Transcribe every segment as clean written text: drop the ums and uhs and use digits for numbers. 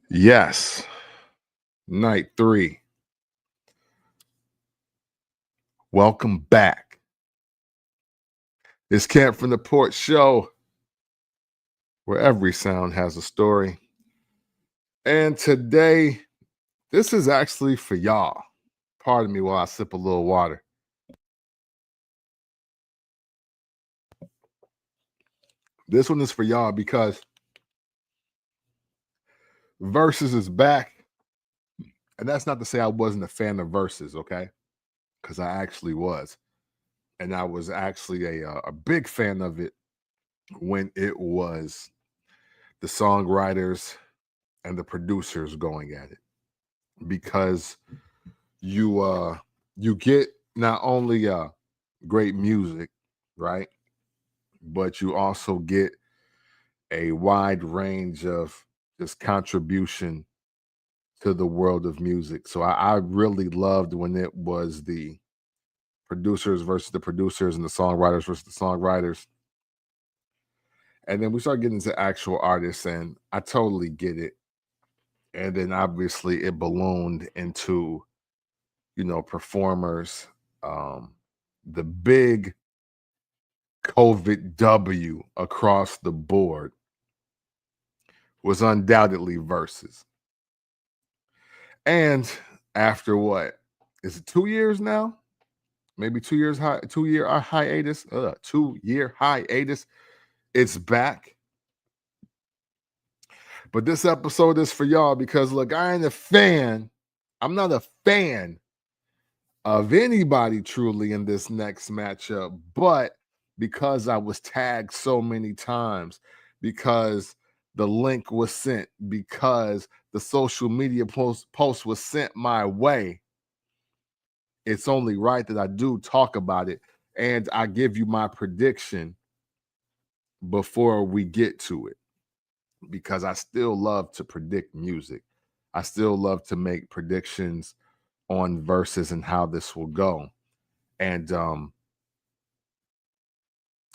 Yes, night three. Welcome back. It's Camp from the Port show where every sound has a story. And today, this is actually for y'all. Pardon me while I sip a little water. This one is for y'all because Versus is back. And that's not to say I wasn't a fan of Versus, okay? Because I actually was. And I was actually a big fan of it when it was the songwriters and the producers going at it. Because you get not only great music, right, but you also get a wide range of just contribution to the world of music. So I really loved when it was the producers versus the producers and the songwriters versus the songwriters. And then we start getting into actual artists, and I totally get it. And then obviously it ballooned into performers. The big COVID W across the board was undoubtedly Versus. And after what? Is it 2 years now? Maybe 2 years 2 year hiatus. 2 year hiatus. It's back. But this episode is for y'all because look, I ain't a fan. I'm not a fan of anybody truly in this next matchup, but because I was tagged so many times, because the link was sent, because the social media post was sent my way, it's only right that I do talk about it and I give you my prediction before we get to it, because I still love to predict music. I still love to make predictions on verses and how this will go. And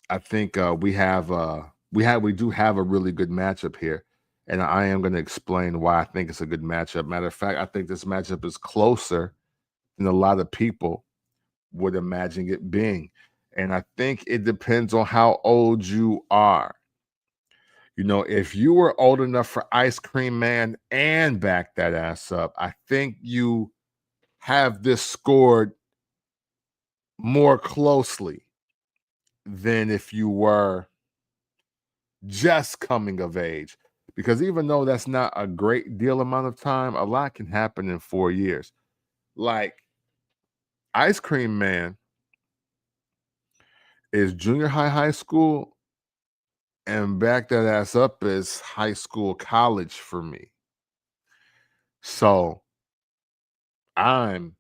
I think we do have a really good matchup here, and I am going to explain why I think it's a good matchup. Matter of fact, I think this matchup is closer than a lot of people would imagine it being, and I think it depends on how old you are. If you were old enough for Ice Cream Man and Back That Ass Up, I think you have this scored more closely than if you were just coming of age, because even though that's not a great deal amount of time, a lot can happen in 4 years. Like Ice Cream Man is junior high school, and Back That Ass Up is high school, college for me. So I'm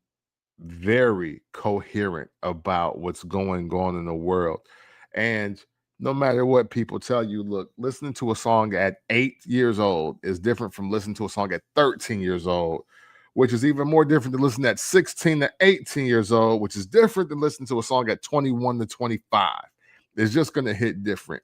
very coherent about what's going on in the world. And no matter what people tell you, look, listening to a song at 8 years old is different from listening to a song at 13 years old, which is even more different than listening at 16 to 18 years old, which is different than listening to a song at 21 to 25. It's just going to hit different.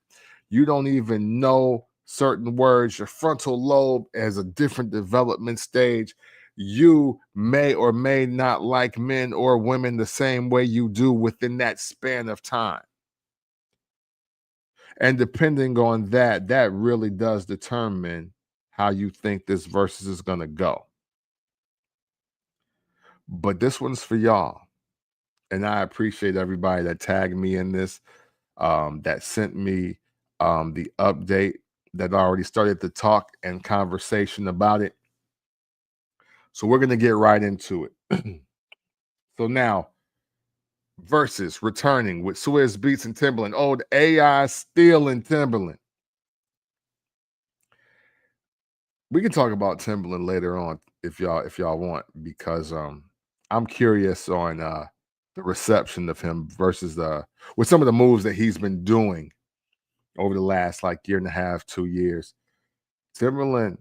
You don't even know certain words. Your frontal lobe has a different development stage. You may or may not like men or women the same way you do within that span of time. And depending on that, that really does determine how you think this versus is going to go. But this one's for y'all. And I appreciate everybody that tagged me in this, that sent me the update, that already started the talk and conversation about it. So we're going to get right into it. So now, Versus returning with Swizz Beatz and Timbaland. Old AI stealing Timbaland. We can talk about Timbaland later on if y'all want, because I'm curious on the reception of him versus with some of the moves that he's been doing over the last like year and a half, 2 years. Timbaland,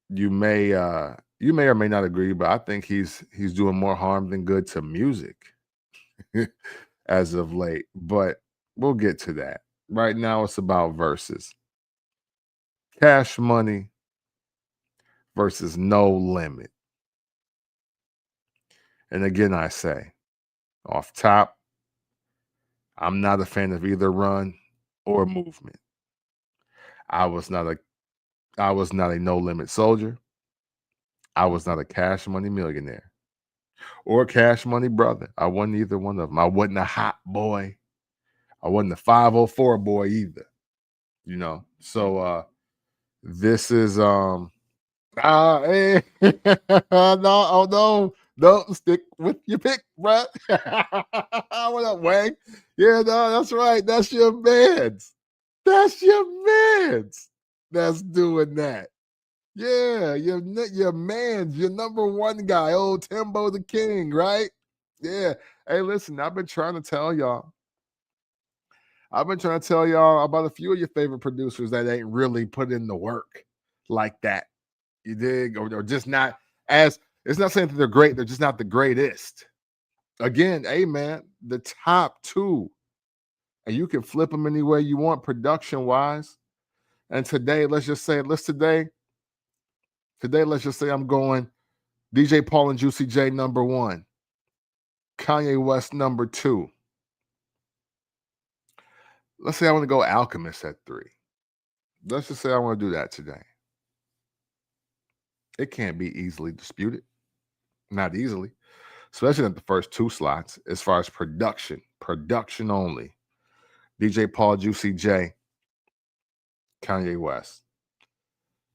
you may or may not agree, but I think he's doing more harm than good to music as of late. But we'll get to that. Right now, it's about verses. Cash Money versus No Limit. And again, I say, off top, I'm not a fan of either run or movement. I was not a No Limit soldier. I was not a Cash Money millionaire or Cash Money brother. I wasn't either one of them. I wasn't a hot boy. I wasn't a 504 boy either. So this is hey. No, oh no, stick with your pick, bruh. What up, Wang? Yeah, no, that's right. That's your man's. That's your man's. That's doing that. Yeah, your man's, your number one guy, old Timbo the King, right? Yeah. Hey, listen, I've been trying to tell y'all about a few of your favorite producers that ain't really put in the work like that. You dig? Or just not as, it's not saying that they're great, they're just not the greatest. Again, hey man, the top two, and you can flip them any way you want production wise. And today, let's just say I'm going DJ Paul and Juicy J number one, Kanye West number two. Let's say I want to go Alchemist at three. Let's just say I want to do that today. It can't be easily disputed. Not easily. Especially at the first two slots as far as production only. DJ Paul, Juicy J, Kanye West.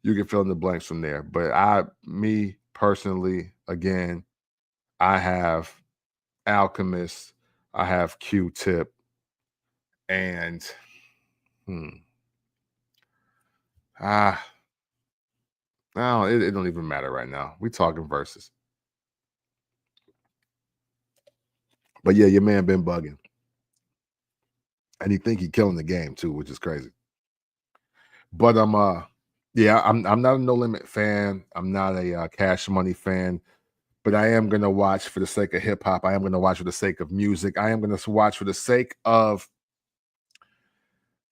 You can fill in the blanks from there. But me personally, again, I have Alchemist, I have Q-Tip, and no, it don't even matter right now. We talking verses. But yeah, your man been bugging. And he think he killing the game too, which is crazy. But I'm not a No Limit fan. I'm not a Cash Money fan. But I am gonna watch for the sake of hip hop. I am gonna watch for the sake of music. I am gonna watch for the sake of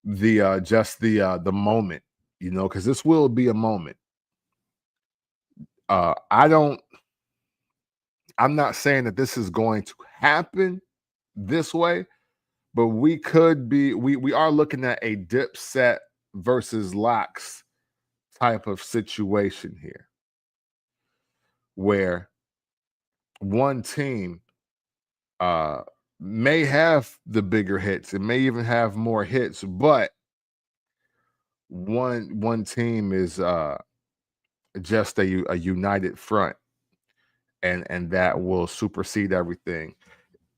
the moment, because this will be a moment. I'm not saying that this is going to happen this way, but we are looking at a Dipset versus Locks type of situation here, where one team may have the bigger hits, it may even have more hits, but one team is just a united front, and that will supersede everything.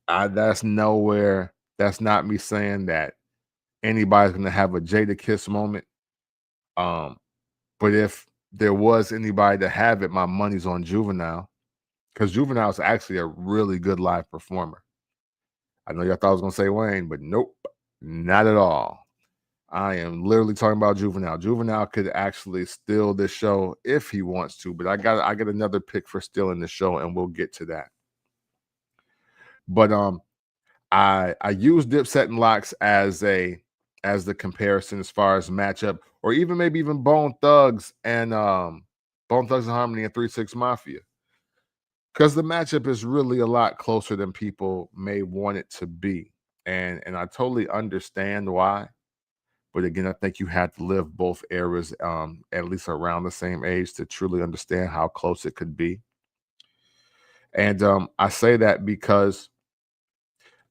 That's not me saying that anybody's gonna have a Jada Kiss moment. But if there was anybody to have it, my money's on Juvenile, because Juvenile is actually a really good live performer. I know y'all thought I was gonna say Wayne, but nope, not at all. I am literally talking about Juvenile. Juvenile could actually steal this show if he wants to, but I got another pick for stealing the show, and we'll get to that. But I use Dipset and Locks as the comparison as far as matchup, or maybe even Bone Thugs and Harmony and 3-6 Mafia, because the matchup is really a lot closer than people may want it to be, and I totally understand why. But again, I think you had to live both eras at least around the same age to truly understand how close it could be. And I say that because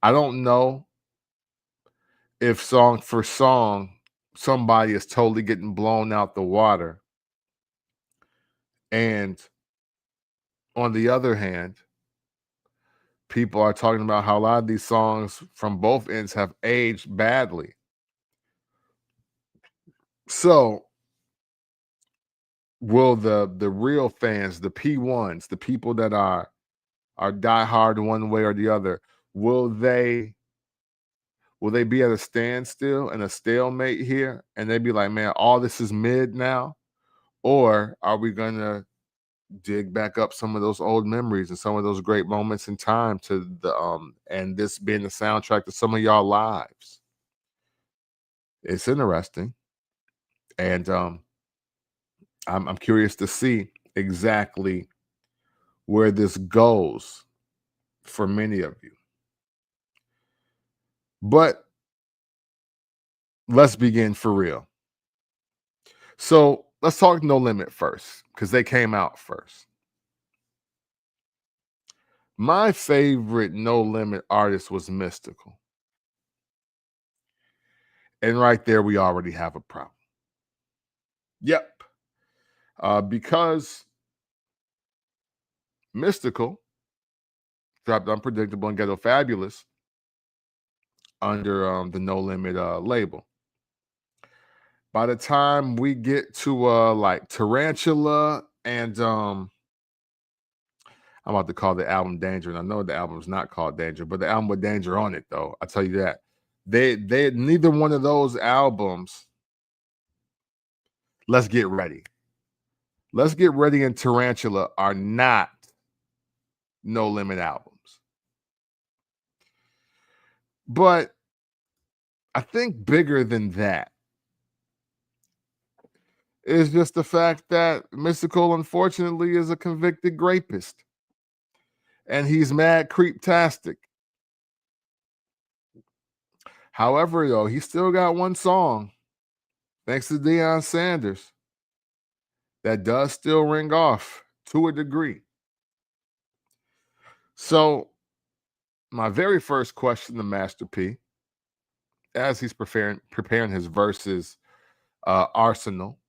I don't know if song for song somebody is totally getting blown out the water, and on the other hand, people are talking about how a lot of these songs from both ends have aged badly. So will the real fans, the P1s, the people that are diehard one way or the other, will they be at a standstill and a stalemate here, and they be like, man, all this is mid now? Or are we gonna dig back up some of those old memories and some of those great moments in time to the and this being the soundtrack to some of y'all lives? It's interesting. And I'm curious to see exactly where this goes for many of you. But let's begin for real. So let's talk No Limit first, because they came out first. My favorite No Limit artist was Mystical. And right there, we already have a problem. Yep. Because Mystical dropped Unpredictable and Ghetto Fabulous under the No Limit label. By the time we get to like Tarantula and I'm about to call the album Danger, and I know the album's not called Danger, but the album with Danger on it, though. I tell you that. They neither one of those albums. Let's Get Ready. Let's Get Ready and Tarantula are not No Limit albums. But I think bigger than that is just the fact that Mystical, unfortunately, is a convicted rapist. And he's mad creep-tastic. However, though, he still got one song, thanks to Deion Sanders, that does still ring off to a degree. So, my very first question to Master P, as he's preparing his versus arsenal,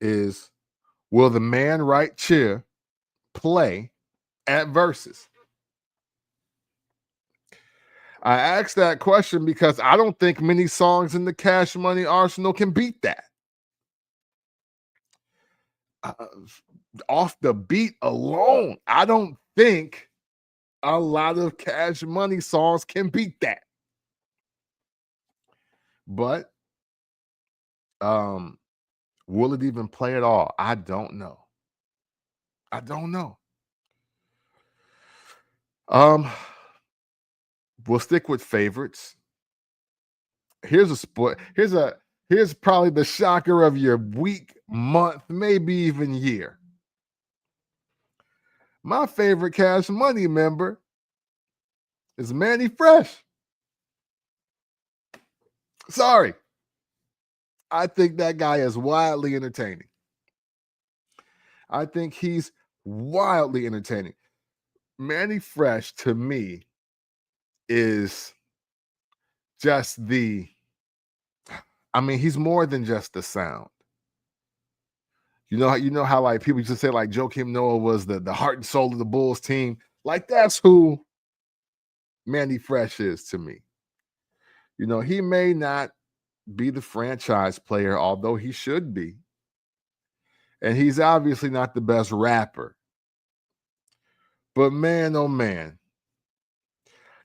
is: will the man right cheer play at versus? I asked that question because I don't think many songs in the Cash Money arsenal can beat that. Off the beat alone, I don't think a lot of Cash Money songs can beat that. But will it even play at all? I don't know. I don't know. We'll stick with favorites. Here's a sport. Here's probably the shocker of your week, month, maybe even year. My favorite Cash Money member is Manny Fresh. Sorry. I think that guy is wildly entertaining. I think he's wildly entertaining. Manny Fresh, to me, is just he's more than just the sound. You know how like people used to say like Joakim Noah was the heart and soul of the Bulls team. Like that's who Manny Fresh is to me. You know, he may not be the franchise player, although he should be. And he's obviously not the best rapper. But man, oh man,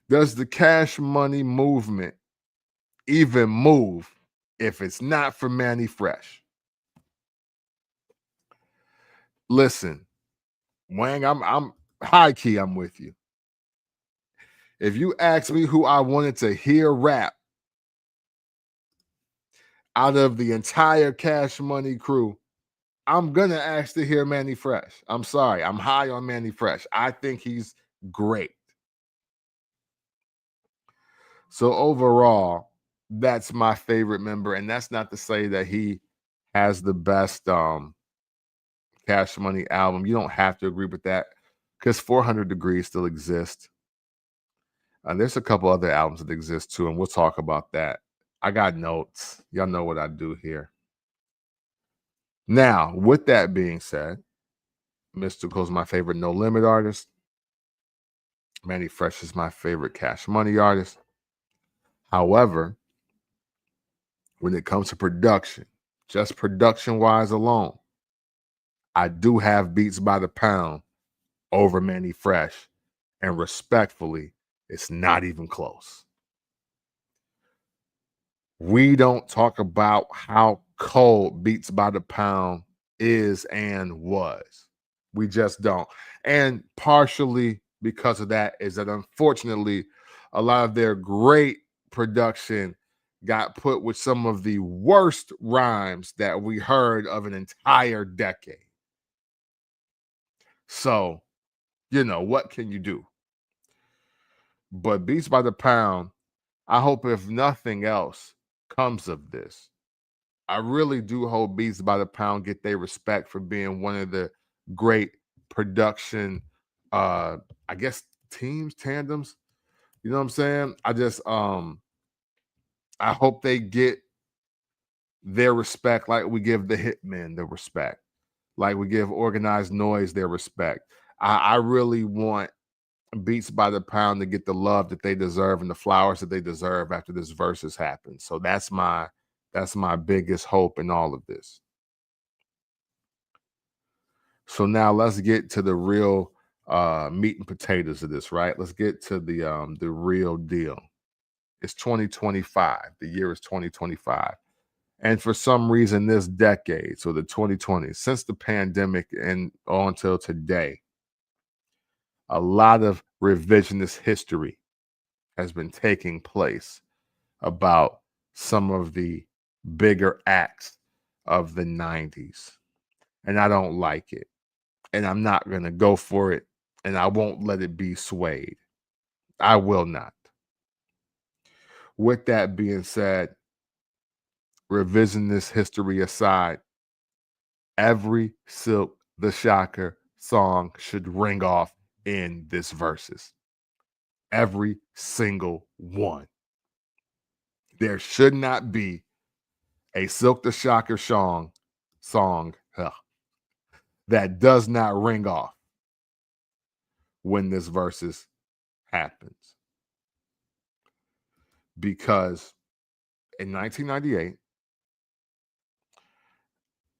does the Cash Money movement even move if it's not for Manny Fresh? Listen, Wang, I'm high key, I'm with you. If you ask me who I wanted to hear rap out of the entire Cash Money crew, I'm gonna ask to hear Manny Fresh. I'm sorry, I'm high on Manny Fresh. I think he's great. So overall, that's my favorite member, and that's not to say that he has the best Cash Money album. You don't have to agree with that because 400 Degrees still exists. And there's a couple other albums that exist too, and we'll talk about that. I got notes. Y'all know what I do here. Now, with that being said, Mystical's my favorite No Limit artist. Manny Fresh is my favorite Cash Money artist. However, when it comes to production, just production-wise alone, I do have Beats by the Pound over Manny Fresh, and respectfully, it's not even close. We don't talk about how cold Beats by the Pound is and was. We just don't. And partially because of that is that unfortunately, a lot of their great production got put with some of the worst rhymes that we heard of an entire decade. So, what can you do? But Beats by the Pound, I hope if nothing else comes of this, I really do hope Beats by the Pound get their respect for being one of the great production, I guess tandems. You know what I'm saying? I hope they get their respect like we give the Hitmen the respect, like we give Organized Noise their respect. I really want Beats by the Pound to get the love that they deserve and the flowers that they deserve after this versus happens. So that's my biggest hope in all of this. So now let's get to the real meat and potatoes of this, right? Let's get to the real deal. It's 2025. The year is 2025. And for some reason, this decade, so the 2020s, since the pandemic and on till today, a lot of revisionist history has been taking place about some of the bigger acts of the 90s. And I don't like it. And I'm not going to go for it. And I won't let it be swayed. I will not. With that being said, revisionist history aside, every Silk the Shocker song should ring off in this verses. Every single one. There should not be a Silk the Shocker song that does not ring off when this verses happens. Because in 1998,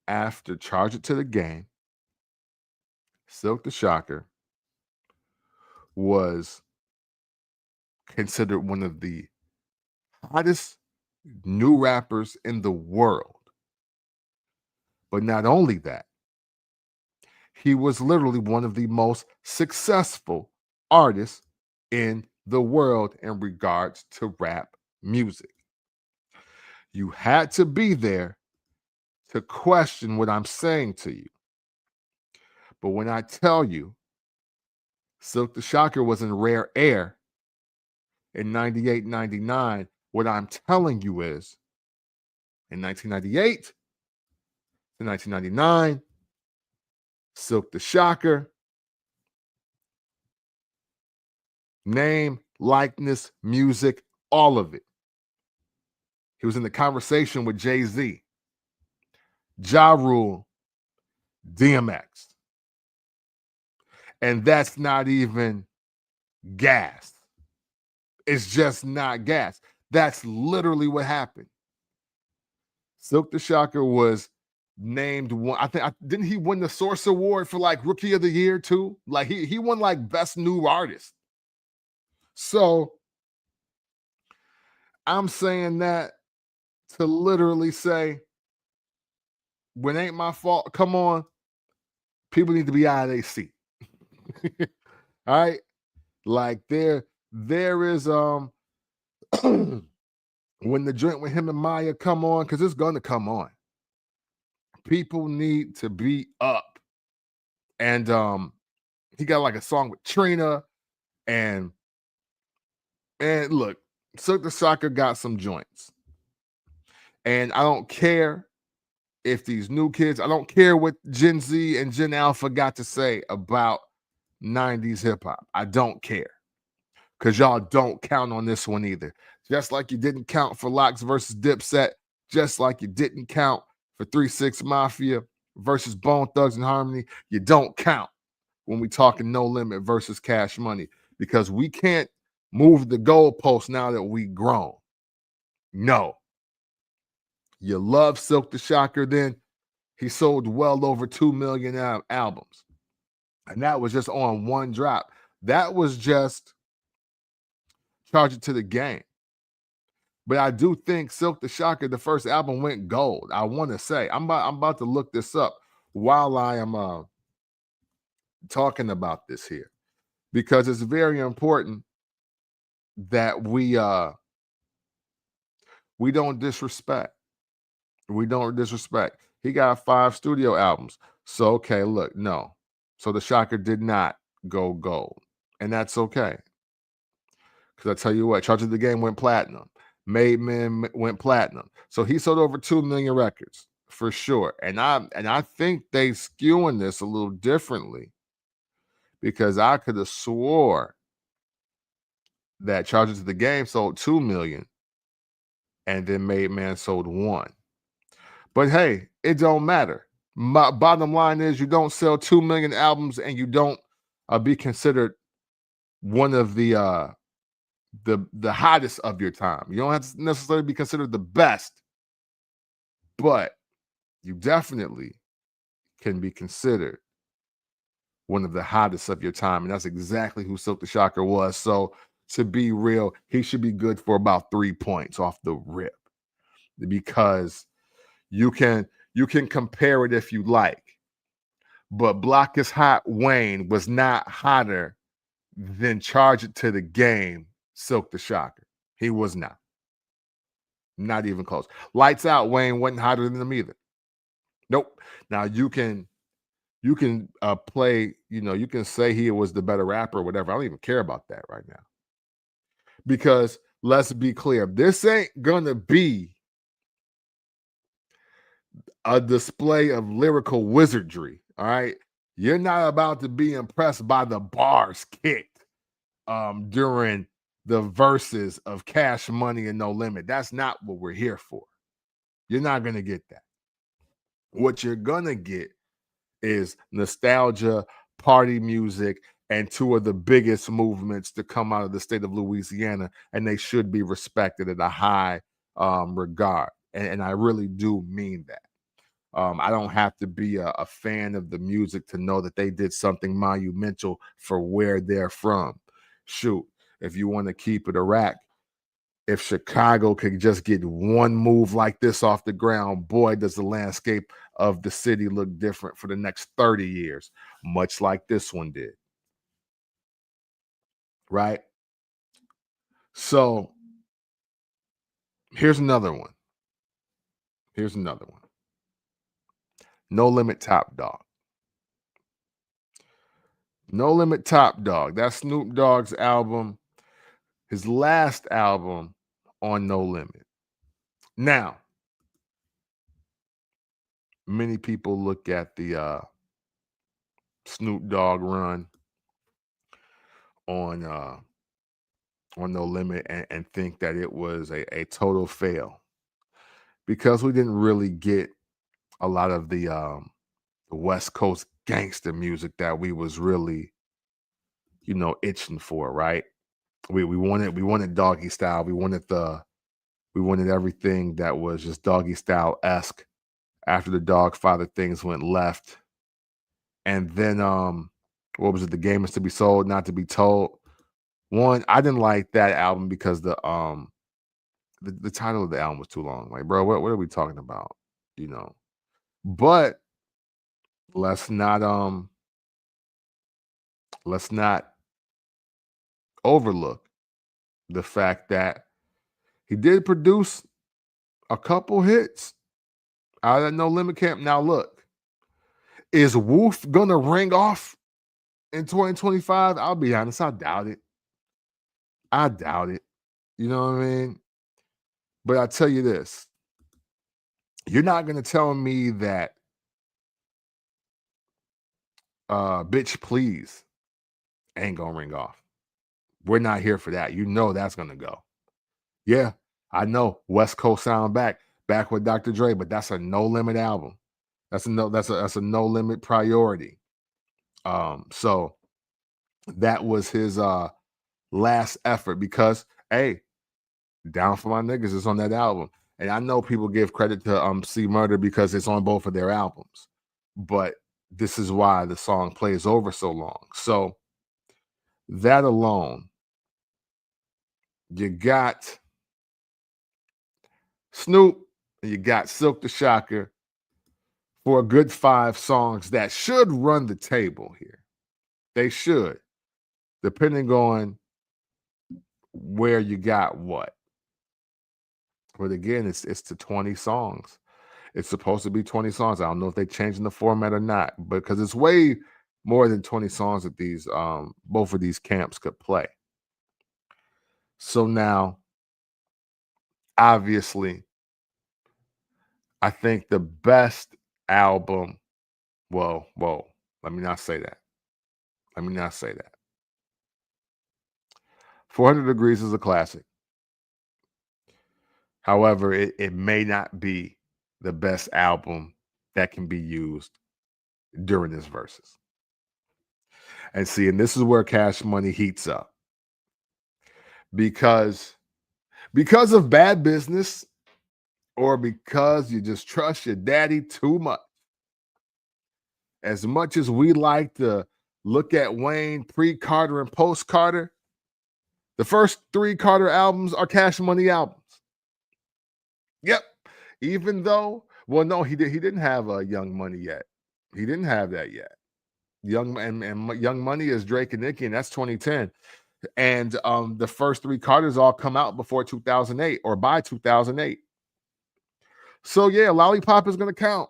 after Charge It to the Game, Silk the Shocker was considered one of the hottest new rappers in the world. But not only that, he was literally one of the most successful artists in the world in regards to rap music. You had to be there to question what I'm saying to you. But when I tell you Silk the Shocker was in rare air in 98, 99, what I'm telling you is in 1998 to 1999, Silk the Shocker, name, likeness, music, all of it. He was in the conversation with Jay-Z, Ja Rule, DMX. And that's not even gas. It's just not gas. That's literally what happened. Silk the Shocker was named one. Didn't he win the Source Award for like Rookie of the Year too? Like he won like Best New Artist. So I'm saying that to literally say, when Ain't My Fault, come on, people need to be out of their seat. All right. Like there is when the joint with him and Maya come on, because it's gonna come on. People need to be up. And he got like a song with Trina and look, Silk the Shocker got some joints. And I don't care if these new kids, I don't care what Gen Z and Gen Alpha got to say about 90s hip hop. I don't care. Because y'all don't count on this one either. Just like you didn't count for Locks versus Dipset, just like you didn't count for 3-6 Mafia versus Bone Thugs and Harmony, you don't count when we talking No Limit versus Cash Money, because we can't move the goalpost now that we grown. No. You love Silk the Shocker then? He sold well over 2 million albums. And that was just on one drop. That was just Charge It to the Game. But I do think Silk the Shocker, the first album, went gold. I want to say. I'm about to look this up while I am talking about this here, because it's very important that we don't disrespect. We don't disrespect. He got 5 studio albums. So okay, look, no. So the Shocker did not go gold. And that's okay. Because I tell you what, Charge of the Game went platinum. Made Men went platinum. So he sold over 2 million records for sure. And I think they skewing this a little differently, because I could have swore that Charges of the Game sold 2 million and then Made Man sold 1. But hey, it don't matter. My bottom line is, you don't sell 2 million albums and you don't be considered one of the hottest of your time. You don't have to necessarily be considered the best, but you definitely can be considered one of the hottest of your time. And that's exactly who Silk the Shocker was. So to be real, he should be good for about 3 points off the rip, because you can compare it if you like. But Block is Hot Wayne was not hotter than Charge It to the Game Silk the Shocker. He was not. Not even close. Lights Out Wayne wasn't hotter than him either. Nope. Now you can play, you can say he was the better rapper or whatever. I don't even care about that right now. Because let's be clear, this ain't gonna be a display of lyrical wizardry. All right. You're not about to be impressed by the bars kicked during the verses of Cash Money and No Limit. That's not what we're here for. You're not going to get that. What you're going to get is nostalgia, party music, and 2 of the biggest movements to come out of the state of Louisiana, and they should be respected at a high regard. And I really do mean that. I don't have to be a fan of the music to know that they did something monumental for where they're from. Shoot, if you want to keep it a rack, if Chicago could just get one move like this off the ground, boy, does the landscape of the city look different for the next 30 years, much like this one did. Right? So here's another one. No Limit Top Dog. No Limit Top Dog. That's Snoop Dogg's album, his last album on No Limit. Now, many people look at the Snoop Dogg run on No Limit and think that it was a total fail, because we didn't really get a lot of the West Coast gangster music that we was really, itching for, right? We wanted Doggy Style. We wanted everything that was just Doggy Style-esque after the Dogfather things went left. And then what was it? The Game Is to Be Sold, Not to Be Told. One, I didn't like that album because the title of the album was too long. Like, bro, what are we talking about? But let's not overlook the fact that he did produce a couple hits out of that No Limit camp. Now look, is Wolf gonna ring off in 2025? I'll be honest, I doubt it. You know what I mean? But I tell you this, you're not gonna tell me that Bitch Please ain't gonna ring off. We're not here for that. That's gonna go. Yeah, I know West Coast sound back with Dr. Dre, but that's a No Limit album. That's a No Limit priority. So that was his last effort, because hey, Down for My Niggas is on that album. And I know people give credit to C Murder because it's on both of their albums, but this is why the song plays over so long. So that alone, you got Snoop and you got Silk the Shocker for a good 5 songs that should run the table here. They should, depending on where you got what. But again, it's to 20 songs. It's supposed to be 20 songs. I don't know if they're changing the format or not, because it's way more than 20 songs that these both of these camps could play. So now, obviously, I think the best album, whoa, let me not say that. Let me not say that. 400 Degrees is a classic. However, it may not be the best album that can be used during this verses. And see, and this is where Cash Money heats up. Because of bad business or because you just trust your daddy too much. As much as we like to look at Wayne pre-Carter and post-Carter, the first 3 Carter albums are Cash Money albums. Yep. Even though, well, no, he didn't have Young Money yet. He didn't have that yet. Young Money is Drake and Nicki, and that's 2010. And the first 3 Carters all come out before 2008 or by 2008. So yeah, Lollipop is gonna count.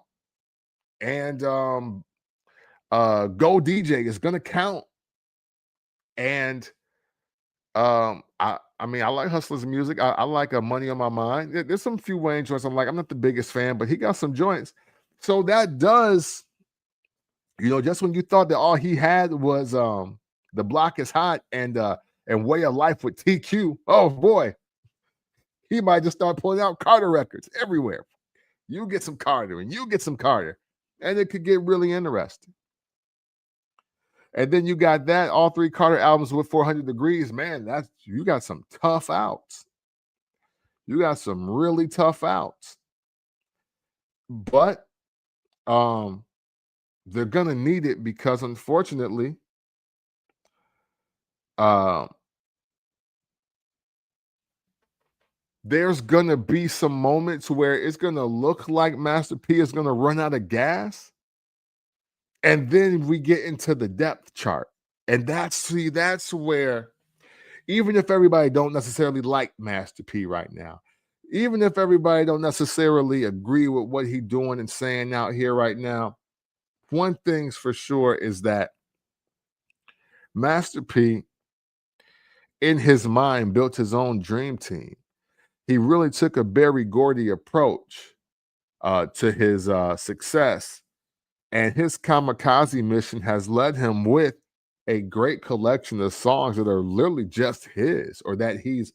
And Go DJ is gonna count. And I mean, I like Hustler's music. I like Money on My Mind. There's some few Wayne joints I'm like, I'm not the biggest fan, but he got some joints. So that does, just when you thought that all he had was The Block Is Hot and Way of Life with TQ, oh boy, he might just start pulling out Carter records everywhere. You get some Carter and you get some Carter, and it could get really interesting. And then you got that, all 3 Carter albums with 400 Degrees. Man, you got some tough outs. You got some really tough outs. But they're gonna need it because unfortunately, there's gonna be some moments where it's gonna look like Master P is gonna run out of gas. And then we get into the depth chart. And that's where, even if everybody don't necessarily like Master P right now, even if everybody don't necessarily agree with what he's doing and saying out here right now, one thing's for sure is that Master P, in his mind, built his own dream team. He really took a Berry Gordy approach to his success. And his kamikaze mission has led him with a great collection of songs that are literally just his or that he's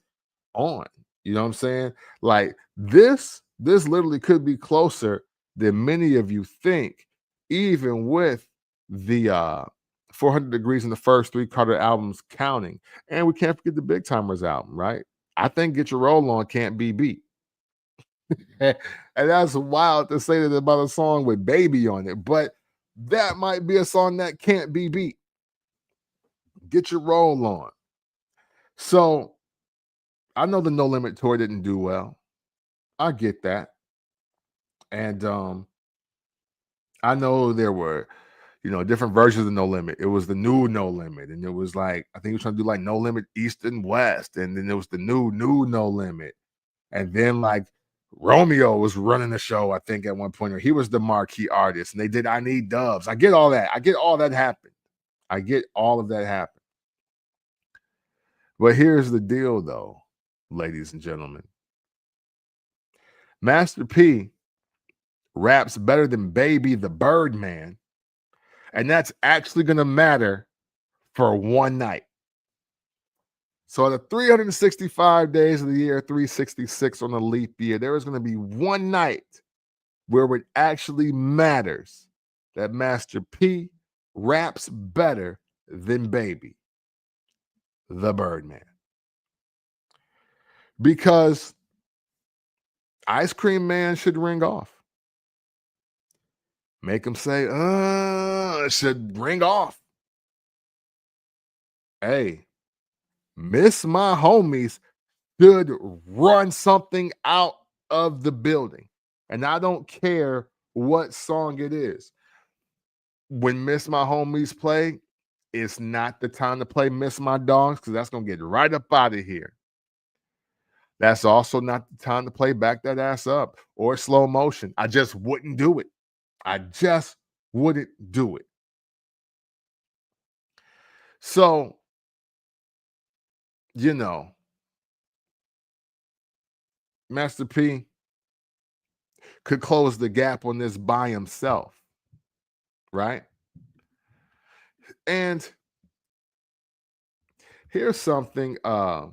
on. You know what I'm saying? Like this literally could be closer than many of you think, even with the 400 Degrees in the first 3 Carter albums counting. And we can't forget the Big Timers album, right? I think Get Your Roll On can't be beat. And that's wild to say that about a song with Baby on it, but that might be a song that can't be beat. Get Your Roll On. So I know the No Limit tour didn't do well. I get that. And I know there were, different versions of No Limit. It was the new No Limit, and it was like, I think he was trying to do like No Limit East and West, and then there was the new No Limit. And then like Romeo was running the show, I think, at one point, or he was the marquee artist, and they did I Need Doves. I get all that. I get all that happened. I get all of that happened. But here's the deal, though, ladies and gentlemen. Master P raps better than Baby the Birdman, and that's actually going to matter for one night. So the 365 days of the year, 366 on a leap year, there is going to be one night where it actually matters that Master P raps better than Baby the Birdman. Because Ice Cream Man should ring off. Make him say, it should ring off. Hey, Miss My Homies should run something out of the building. And I don't care what song it is. When Miss My Homies play, it's not the time to play Miss My Dogs because that's going to get right up out of here. That's also not the time to play Back That Ass Up or Slow Motion. I just wouldn't do it. I just wouldn't do it. So, you know, Master P could close the gap on this by himself, right? And here's something, that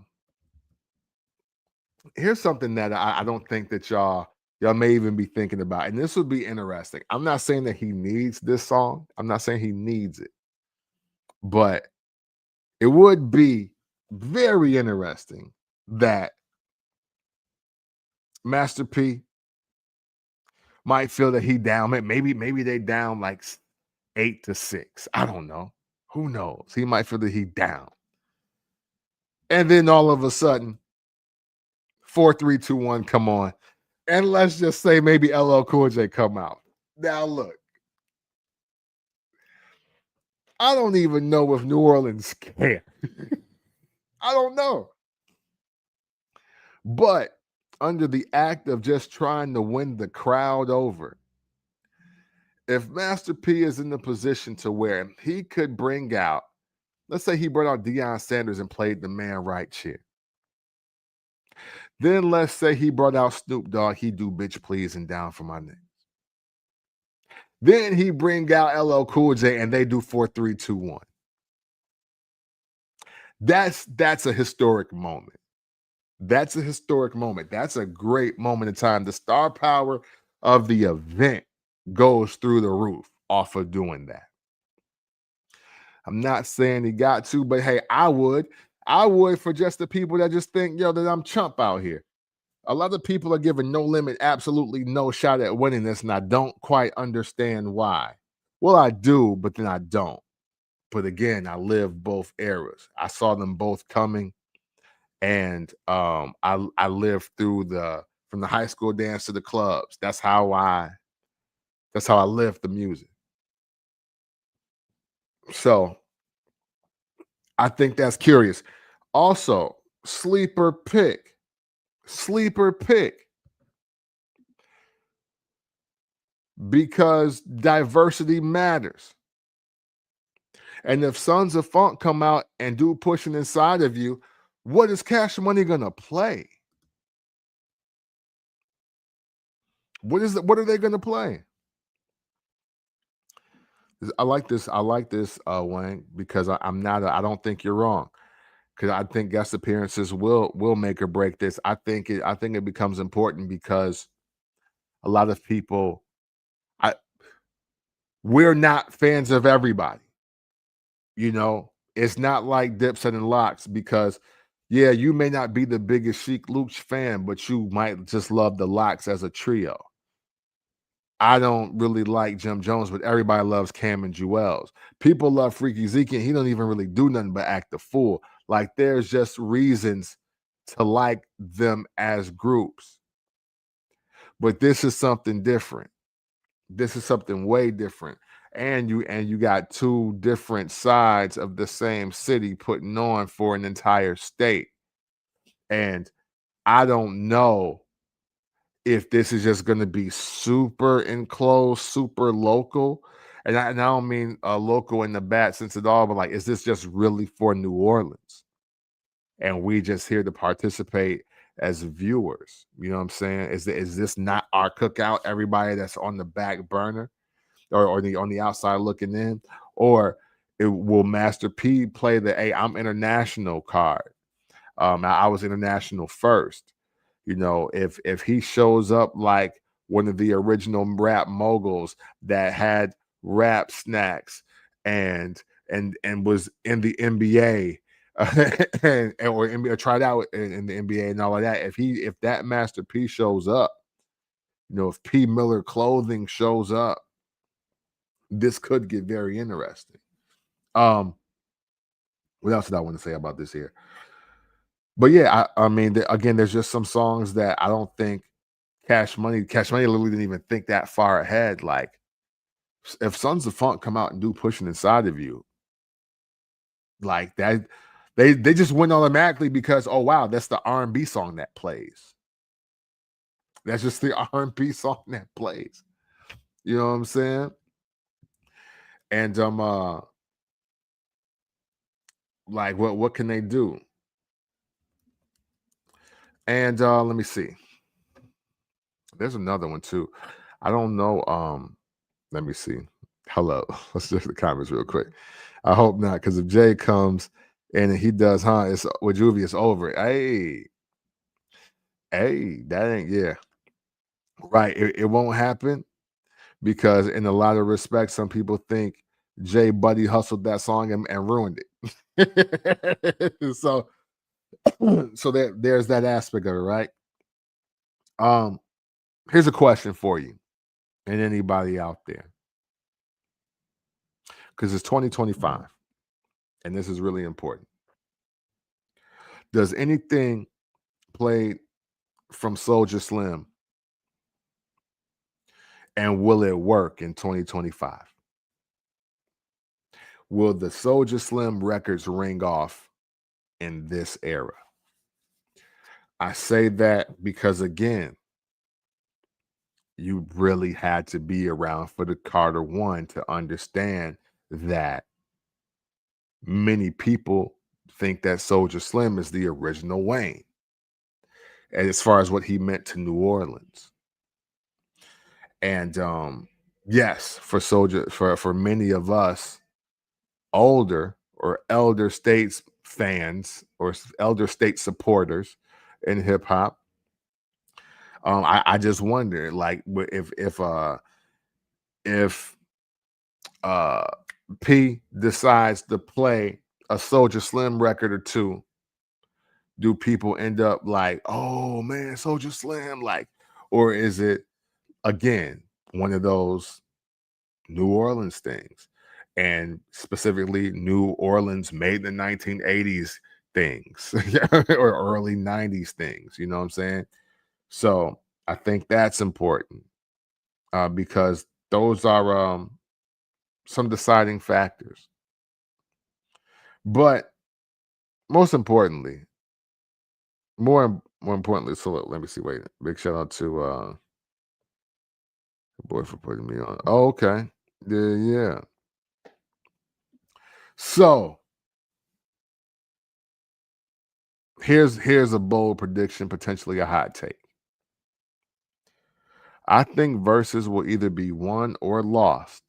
I don't think that y'all may even be thinking about, and this would be interesting. I'm not saying that he needs this song. I'm not saying he needs it, but it would be very interesting that Master P might feel that he down. Maybe they down like 8-6. I don't know. Who knows? He might feel that he down. And then all of a sudden, 4, 3, 2, 1, come on. And let's just say maybe LL Cool J come out. Now look, I don't even know if New Orleans can. I don't know. But under the act of just trying to win the crowd over, if Master P is in the position to where he could bring out, let's say he brought out Deion Sanders and played the man right cheer. Then let's say he brought out Snoop Dogg, he do Bitch Please and Down for My Name. Then he bring out LL Cool J and they do 4, 3, 2, 1. That's a historic moment. That's a historic moment. That's a great moment in time. The star power of the event goes through the roof off of doing that. I'm not saying he got to, but hey, I would. I would for just the people that just think, yo, that I'm chump out here. A lot of people are giving No Limit absolutely no shot at winning this, and I don't quite understand why. Well, I do, but then I don't. But again, I lived both eras. I saw them both coming, and I lived through from the high school dance to the clubs. That's how I lived the music. So I think that's curious. Also, sleeper pick, because diversity matters. And if Sons of Funk come out and do Pushing Inside of You, what is Cash Money gonna play? What are they gonna play? I like this. Wayne, because I don't think you're wrong. Because I think guest appearances will make or break this. I think it becomes important because a lot of people, I we're not fans of everybody. You know, it's not like Dipset and Locks because, yeah, you may not be the biggest Chic Luch fan, but you might just love the Locks as a trio. I don't really like Jim Jones, but everybody loves Cam and Jewels. People love Freaky Zeke, and he don't even really do nothing but act the fool. Like there's just reasons to like them as groups. But this is something different. This is something way different. And you got two different sides of the same city putting on for an entire state. And I don't know if this is just going to be super enclosed, super local. And I don't mean local in the bad sense at all, but like, is this just really for New Orleans? And we just here to participate as viewers. You know what I'm saying? Is this not our cookout? Everybody that's on the back burner or on the outside looking in, or will Master P play the "Hey, I'm international" card? I was international first. You know, if he shows up like one of the original rap moguls that had rap snacks and was in the NBA or NBA, tried out in the NBA and all of that. If that Master P shows up, you know, if P Miller Clothing shows up, this could get very interesting. What else did I want to say about this here? But yeah, I mean, again, there's just some songs that I don't think Cash Money literally didn't even think that far ahead. Like, if Sons of Funk come out and do Pushing Inside of You, like that, they just went automatically because, oh wow, that's the R&B song that plays. That's just the R&B song that plays. You know what I'm saying? And Like what can they do? And let me see. There's another one too. I don't know. Let me see. Hello. Let's check the comments real quick. I hope not, because if Jay comes and he does, it's with Juvie, it's over. Hey, that ain't right. It won't happen because in a lot of respects, some people think Jay Buddy hustled that song and ruined it. so so there's that aspect of it, right? Um, Here's a question for you and anybody out there, because it's 2025, and this is really important. Does anything played from Soldier Slim, and will it work in 2025? Will the Soldier Slim records ring off in this era? I say that because, again, you really had to be around for the Carter One to understand that many people think that Soldier Slim is the original Wayne, and as far as what he meant to New Orleans. And yes, for many of us older or elder states fans or elder state supporters in hip hop, I just wonder, like, if uh P decides to play a Soldier Slim record or two, do people end up like, oh man, Soldier Slim, like, or is it again one of those New Orleans things, and specifically New Orleans made the 1980s things or early 90s things, you know what I'm saying? So I think that's important, because those are some deciding factors. But most importantly, more importantly, so let me see. Wait, big shout out to boy for putting me on. Oh, okay, yeah. So here's a bold prediction, potentially a hot take. I think verses will either be won or lost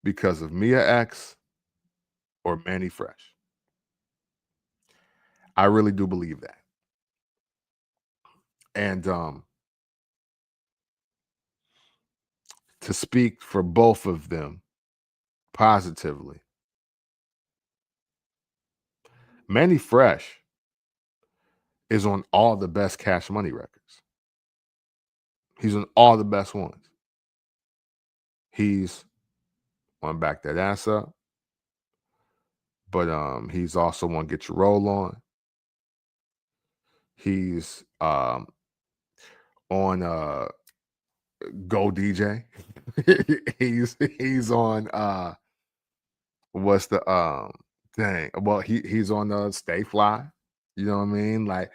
because of Mia X or Manny Fresh. I really do believe that. And to speak for both of them positively, Manny Fresh is on all the best Cash Money records. He's on all the best ones. He's on Back That Ass Up, but he's also on Get Your Roll On. He's on Go DJ. he's on what's the dang, well, he's on Stay Fly. You know what I mean? Like,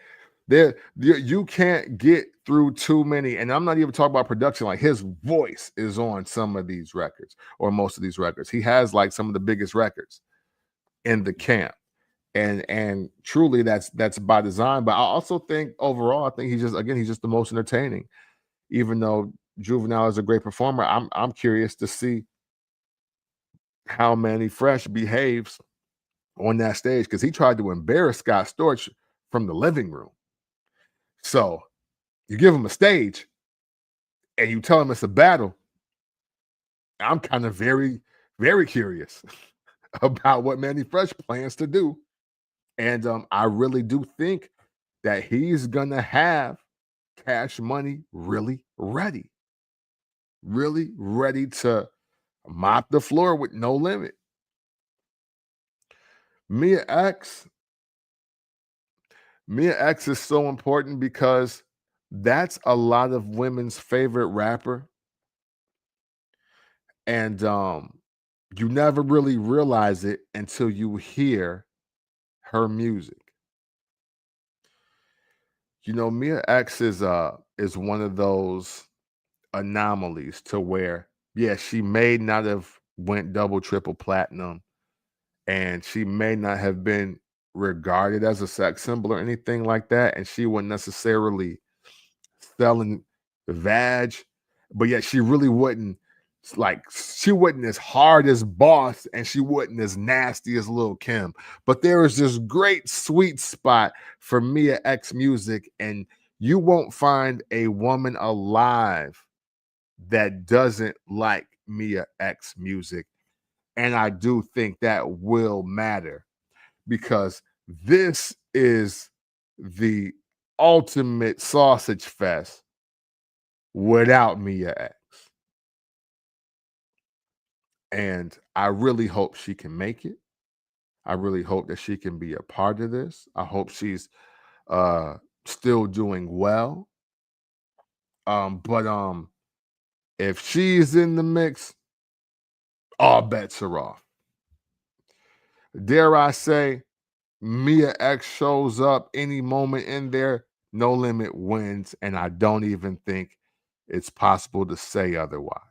you can't get through too many, and I'm not even talking about production. Like, his voice is on some of these records or most of these records. He has like some of the biggest records in the camp, and truly that's by design. But I also think overall, I think he's just the most entertaining. Even though Juvenile is a great performer, I'm curious to see how Manny Fresh behaves on that stage, because he tried to embarrass Scott Storch from the living room. So you give him a stage and you tell him it's a battle. I'm kind of very, very curious about what Manny Fresh plans to do. And I really do think that he's gonna have Cash Money really ready to mop the floor with No Limit. Mia X, Mia X is so important because that's a lot of women's favorite rapper. And you never really realize it until you hear her music. You know, Mia X is one of those anomalies to where, yeah, she may not have went double, triple platinum and she may not have been regarded as a sex symbol or anything like that, and she wasn't necessarily selling vag, but yet she really wouldn't, like, she wasn't as hard as Boss, and she wasn't as nasty as Lil Kim. But there is this great sweet spot for Mia X music, and you won't find a woman alive that doesn't like Mia X music. And I do think that will matter, because this is the ultimate sausage fest without Mia X. And I really hope she can make it. I really hope that she can be a part of this. I hope she's still doing well. But if she's in the mix, all bets are off. Dare I say, Mia X shows up any moment in there, No Limit wins, and I don't even think it's possible to say otherwise.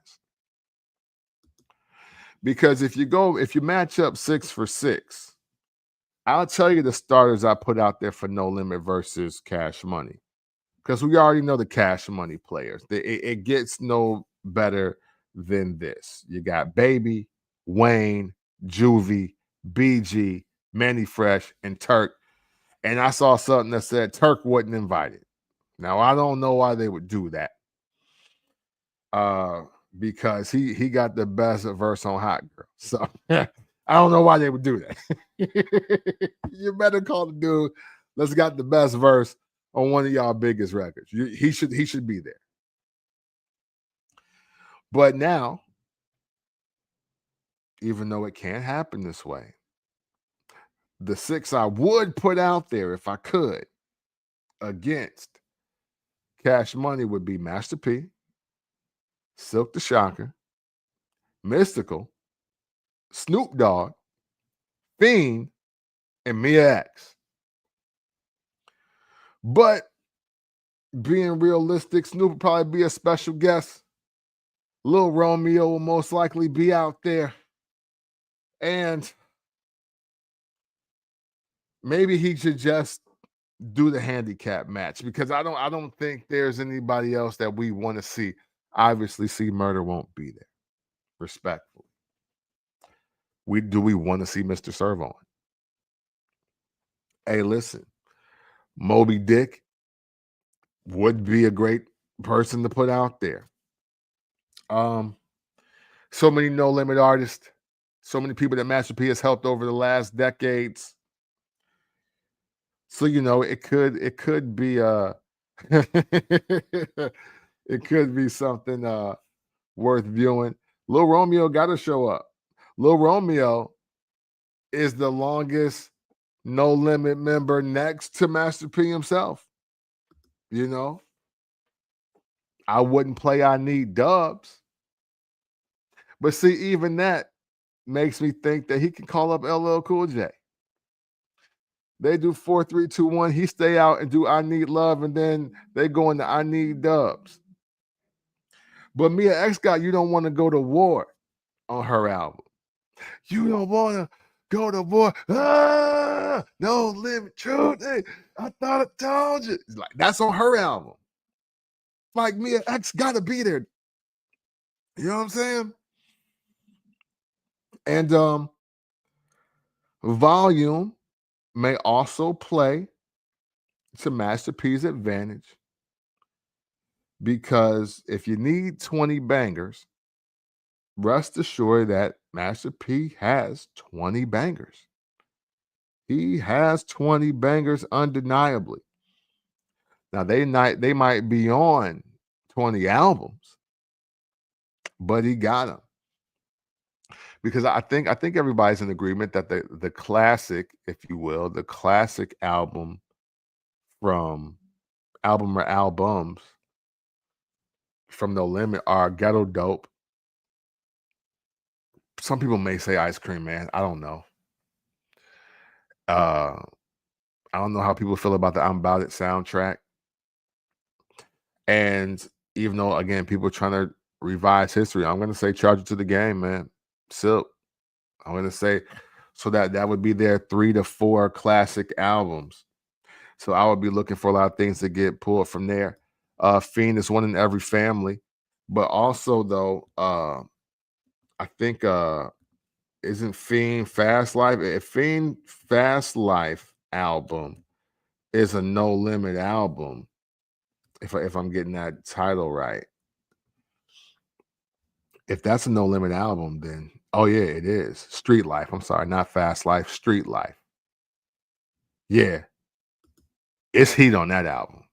Because if you match up 6 for 6, I'll tell you the starters I put out there for No Limit versus Cash Money, because we already know the Cash Money players. It gets no better than this. You got Baby, Wayne, Juvie, BG, Manny Fresh, and Turk. And I saw something that said Turk wasn't invited. Now, I don't know why they would do that. Because he got the best verse on Hot Girl. So I don't know why they would do that. You better call the dude that's got the best verse on one of y'all biggest records. He should be there. But now, even though it can't happen this way, the 6 I would put out there if I could against Cash Money would be Master P, Silk the Shocker, Mystical, Snoop Dogg, Fiend, and Mia X. But being realistic, Snoop will probably be a special guest. Lil Romeo will most likely be out there. And maybe he should just do the handicap match, because I don't think there's anybody else that we want to see. Obviously, C Murder won't be there. Respectfully. Do we want to see Mr. Servon? Hey, listen, Moby Dick would be a great person to put out there. So many No Limit artists, so many people that Master P has helped over the last decades. So it could be it could be something worth viewing. Lil Romeo got to show up. Lil Romeo is the longest No Limit member next to Master P himself. I wouldn't play I Need Dubs. But see, even that makes me think that he can call up LL Cool J. They do 4, 3, 2, 1. He stay out and do I Need Love, and then they go into I Need Dubs. But Mia X got You Don't Want to Go to War on her album. You don't want to go to war. No limit truth. I thought I told you. Like, that's on her album. Like, Mia X got to be there. You know what I'm saying? And volume may also play to Master P's advantage, because if you need 20 bangers, rest assured that Master P has 20 bangers. He has 20 bangers undeniably. Now they might be on 20 albums, but he got them. Because I think everybody's in agreement that the classic, if you will, the classic album from album or albums from No Limit are Ghetto Dope. Some people may say Ice Cream Man. I don't know. I don't know how people feel about the I'm About It soundtrack. And even though, again, people are trying to revise history, I'm going to say Charge It to the Game, man. Silk. I'm going to say So that would be their 3 to 4 classic albums. So I would be looking for a lot of things to get pulled from there. Fiend is one in every family, but also though, I think isn't Fiend Fast Life? If Fiend Fast Life album is a No Limit album, if I'm getting that title right. If that's a No Limit album, then oh yeah, it is. Street Life. I'm sorry, not Fast Life, Street Life. Yeah, it's heat on that album.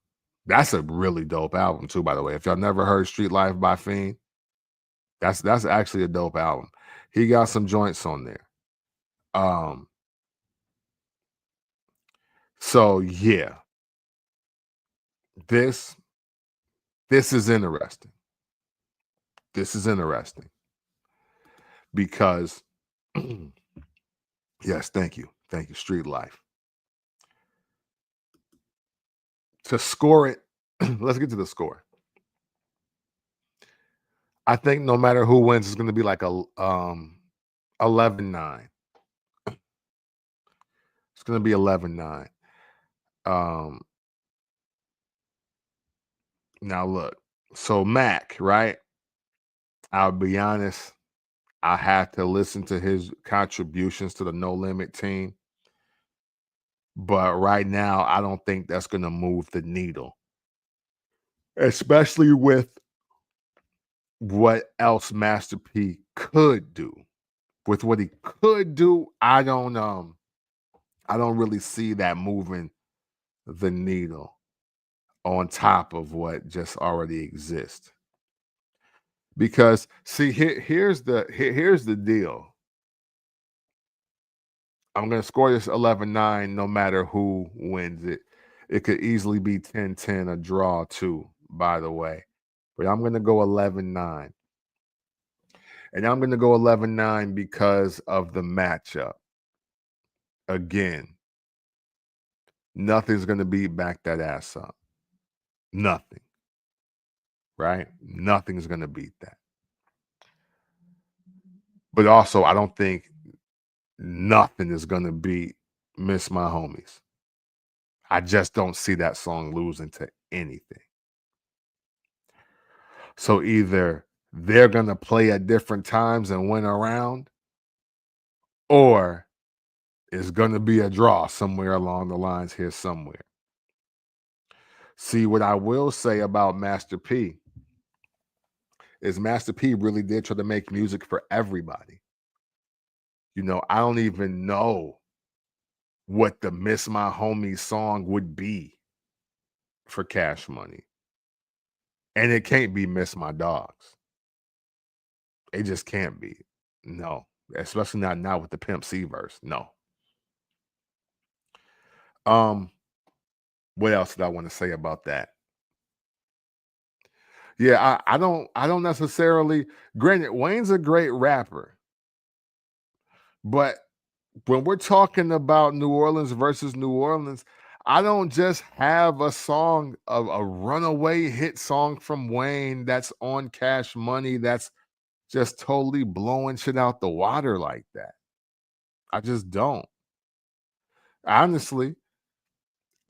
That's a really dope album too, by the way. If y'all never heard Street Life by Fiend, that's actually a dope album. He got some joints on there. Um, so yeah, this this is interesting. This is interesting because yes, thank you. Thank you, Street Life. To score it, let's get to the score. I think no matter who wins, it's gonna be like a 11-9. It's gonna be 11-9. Um, now look, so Mac, right? I'll be honest, I had to listen to his contributions to the No Limit team. But right now, I don't think that's gonna move the needle, especially with what else Master P could do. With what he could do, I don't really see that moving the needle on top of what just already exists. Because see, here's the deal. I'm gonna score this 11-9 no matter who wins it. It could easily be 10-10, a draw too, by the way. But I'm gonna go 11-9. And I'm gonna go 11-9 because of the matchup. Again, nothing's gonna beat Back That Ass Up. Nothing. Right? Nothing's gonna beat that. But also, I don't think nothing is gonna beat Miss My Homies. I just don't see that song losing to anything. So either they're gonna play at different times and win a round, or it's gonna be a draw somewhere along the lines here somewhere. See, what I will say about Master P is Master P really did try to make music for everybody. You know, I don't even know what the Miss My Homie song would be for Cash Money. And it can't be Miss My Dogs. It just can't be. No. Especially not now with the Pimp C verse. No. What else did I want to say about that? Yeah, I don't necessarily, granted, Wayne's a great rapper, but when we're talking about New Orleans versus New Orleans, I don't just have a song of a runaway hit song from Wayne that's on Cash Money that's just totally blowing shit out the water like that. I just don't. Honestly,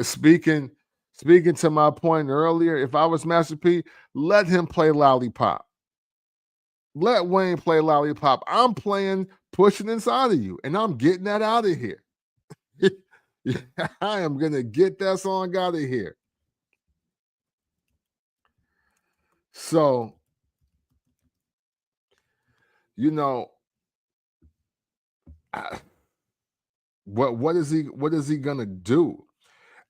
speaking speaking to my point earlier, if I was Master P, let him play Lollipop. Let Wayne play Lollipop. I'm playing Pushing Inside of You, and I'm getting that out of here. I am gonna get that song out of here. So, you know, I, what is he gonna do?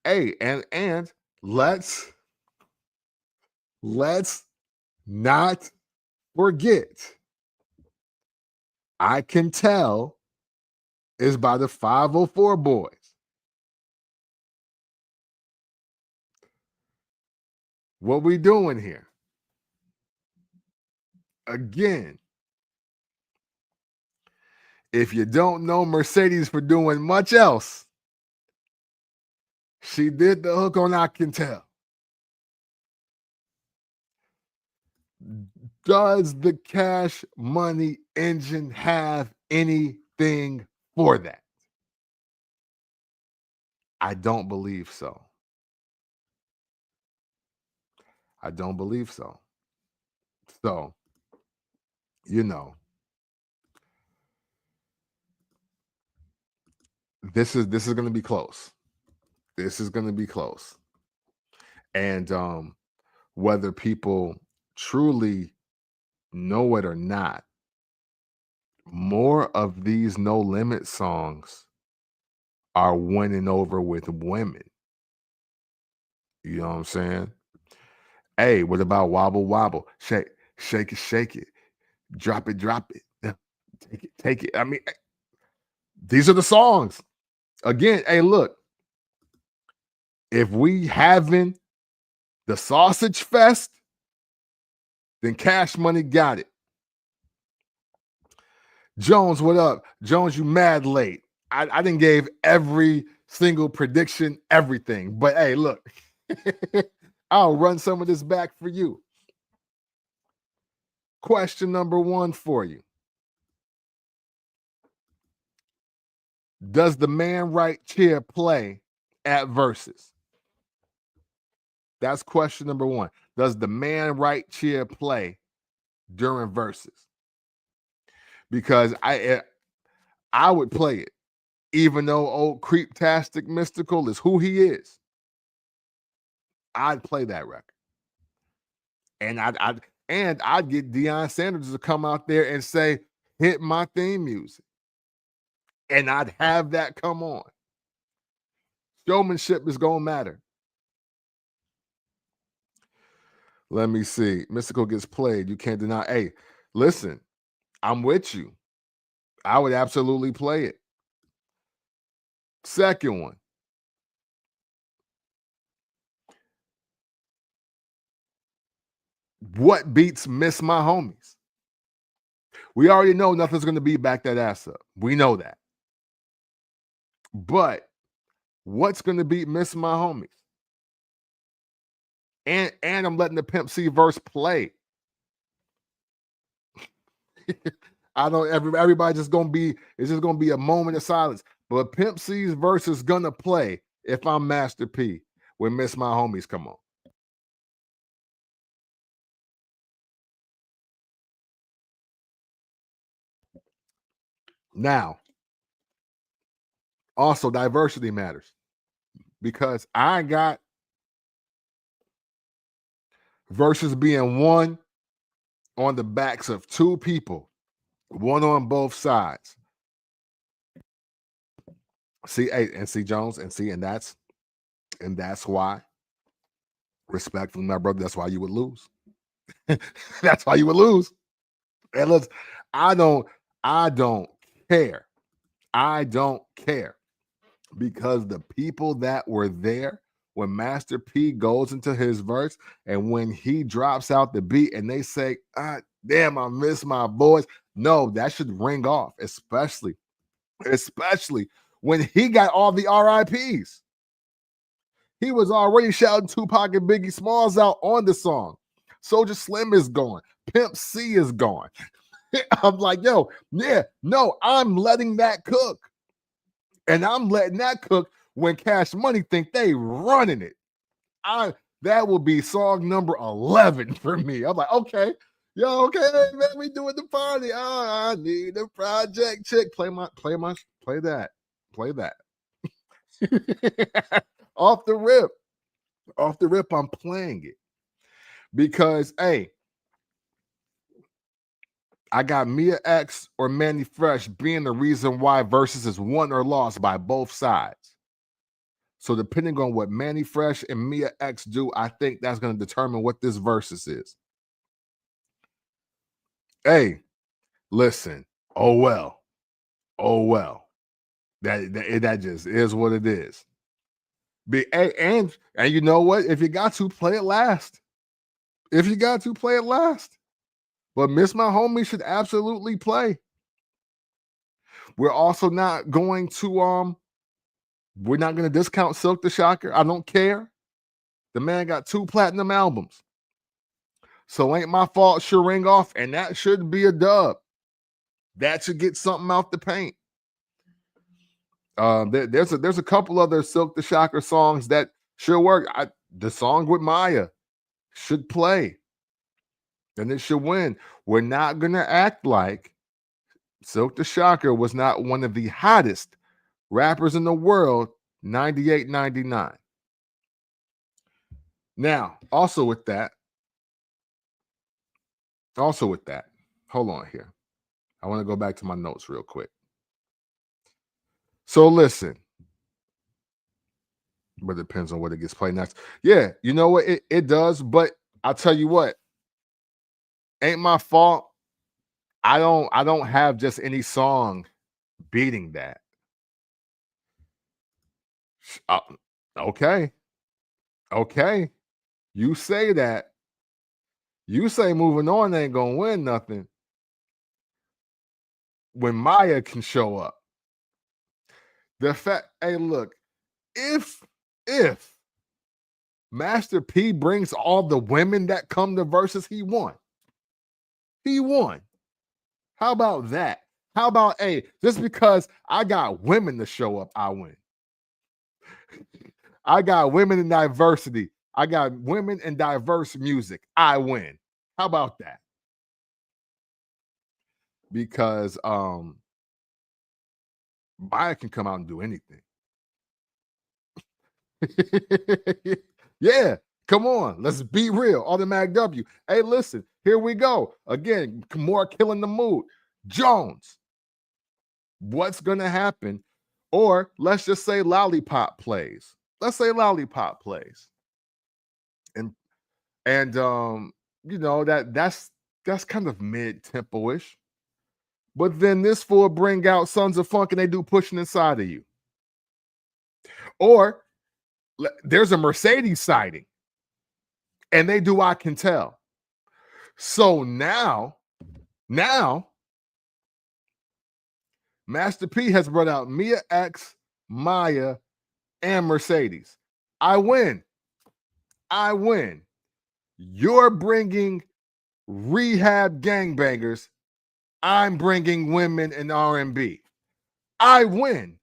Hey, and let's not forget. I Can Tell is by the 504 boys. What we doing here? Again, if you don't know Mercedes for doing much else, she did the hook on I Can Tell. Does the Cash Money engine have anything for that? I don't believe so. I don't believe so. So, you know, this is going to be close. This is going to be close. And whether people truly know it or not, more of these No Limit songs are winning over with women. You know what I'm saying? Hey, what about Wobble Wobble? Shake, shake it, shake it. Drop it, drop it. Take it, take it. I mean, these are the songs. Again, hey, look, if we having the sausage fest, then Cash Money got it. Jones, what up? Jones, you mad late. I didn't gave every single prediction, everything. But hey, look, I'll run some of this back for you. Question number 1 for you. Does the man right chair play at Versus? That's question number 1. Does the man right chair play during Versus? Because I would play it, even though old Creeptastic Mystical is who he is. I'd play that record, and I'd get Deion Sanders to come out there and say, "Hit my theme music," and I'd have that come on. Showmanship is gonna matter. Let me see. Mystical gets played. You can't deny. Hey, listen, I'm with you. I would absolutely play it. Second one. What beats Miss My Homies? We already know nothing's going to beat Back That Ass Up. We know that. But what's going to beat Miss My Homies? And I'm letting the Pimp C verse play. I don't everybody just gonna be, it's just gonna be a moment of silence. But Pimp C's verse is gonna play if I'm Master P when Miss My Homies come on. Now, also diversity matters because I got verses being won on the backs of 2 people, one on both sides. See, and see Jones, and that's why, respectfully, my brother, that's why you would lose. That's why you would lose. And let's, I don't care. I don't care because the people that were there when Master P goes into his verse and when he drops out the beat and they say, damn, I miss my boys. No, that should ring off, especially when he got all the RIPs. He was already shouting Tupac and Biggie Smalls out on the song. Soulja Slim is gone. Pimp C is gone. I'm like, yo, yeah, no, I'm letting that cook. And I'm letting that cook when Cash Money think they running it. That will be song number 11 for me. I'm like, okay, yo, okay, man, we doing the party. Oh, I need a project chick. Play that. Off the rip, I'm playing it. Because, hey, I got Mia X or Manny Fresh being the reason why Versus is won or lost by both sides. So depending on what Manny Fresh and Mia X do, I think that's going to determine what this Versus is. Hey, listen. Oh well. That just is what it is. And you know what? If you got to, play it last. If you got to, play it last. But Miss My Homie should absolutely play. We're also not going to we're not going to discount Silk the Shocker. I don't care. The man got 2 platinum albums. So Ain't My Fault should ring off, and that should be a dub. That should get something out the paint. There's a couple other Silk the Shocker songs that should work. The song with Maya should play and it should win. We're not gonna act like Silk the Shocker was not one of the hottest rappers in the world 98, 99. Now, also with that, hold on here. I want to go back to my notes real quick. So listen, but it depends on what it gets played next. Yeah, you know what? It does, but I'll tell you what, ain't my fault. I don't have just any song beating that. Uh, okay. Okay. You say that. You say moving on ain't gonna win nothing when Maya can show up. The fact, hey, look, if Master P brings all the women that come to versus, he won. He won. How about that? How about, hey, just because I got women to show up, I win. I got women in diversity. I got women in diverse music. I win. How about that? Because Maya can come out and do anything. Yeah, come on. Let's be real. Automatic W. Hey, listen, here we go. Again, more killing the mood. Jones, what's going to happen? Or let's just say Lollipop plays. Let's say Lollipop plays. And you know, that's kind of mid-tempo-ish. But then this fool bring out Sons of Funk and they do Pushing Inside of You. Or there's a Mercedes sighting and they do I Can Tell. So now Master P has brought out Mia X, Maya, and Mercedes. I win. You're bringing rehab gangbangers. I'm bringing women in R&B. I win.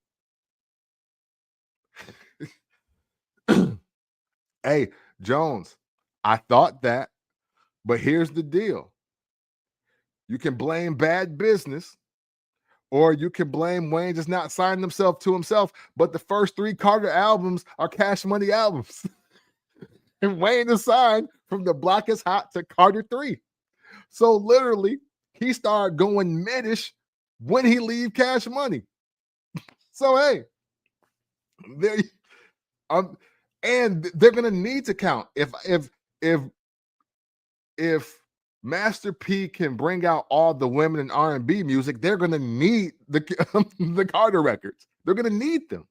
Hey, Jones, I thought that, but here's the deal. You can blame bad business, or you can blame Wayne just not signing himself to himself. But the first 3 Carter albums are Cash Money albums. And Wayne is signed from The Block Is Hot to Carter 3. So literally, he started going mid-ish when he leave Cash Money. So hey, and they're gonna need to count. If Master P can bring out all the women in R&B music, they're gonna need the Carter records. They're gonna need them.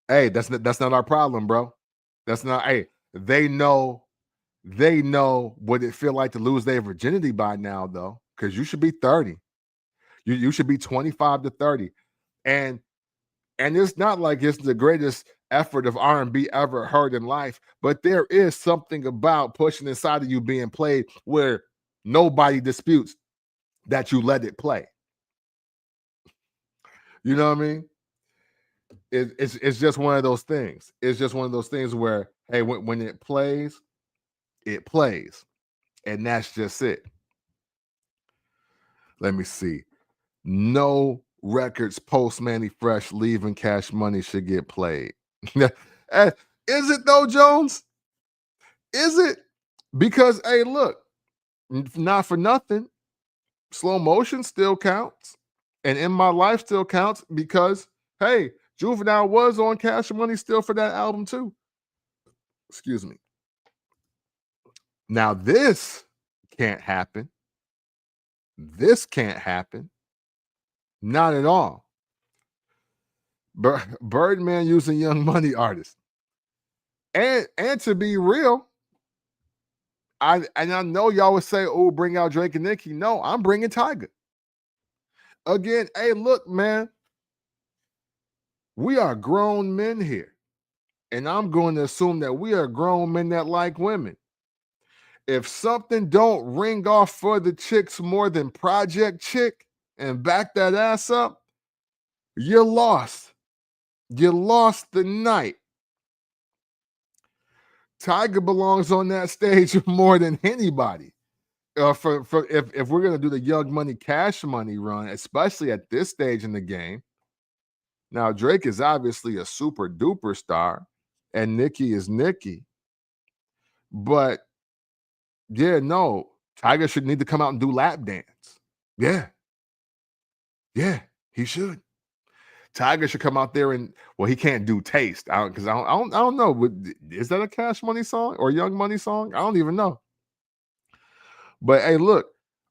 Hey, that's not our problem, bro. That's not. Hey, they know what it feel like to lose their virginity by now, though, because you should be 30. You should be 25 to 30, and it's not like it's the greatest effort of R&B ever heard in life, but there is something about Pushing Inside of You being played where nobody disputes that you let it play. You know what I mean? It's just one of those things. It's just one of those things where, hey, when it plays, and that's just it. Let me see. No records post Manny Fresh leaving Cash Money should get played. Is it though, Jones? Is it? Because hey, look, not for nothing, Slow Motion still counts, and In My Life still counts because hey, Juvenile was on Cash Money still for that album too. Excuse me. Now this can't happen. This can't happen. Not at all. Birdman using Young Money artists. And to be real, I know y'all would say, "Oh, bring out Drake and Nicki." No, I'm bringing Tyga. Again, hey, look, man, we are grown men here, and I'm going to assume that we are grown men that like women. If something don't ring off for the chicks more than Project Chick, and back that ass up, you lost. You lost the night. Tiger belongs on that stage more than anybody. For if we're gonna do the Young Money Cash Money run, especially at this stage in the game. Now Drake is obviously a super duper star, and Nicki is Nicki. But yeah, no, Tiger should need to come out and do lap dance. Yeah, yeah, he should. Tiger should come out there and well, he can't do taste. I don't know. Is that a Cash Money song or Young Money song? I don't even know. But hey, look,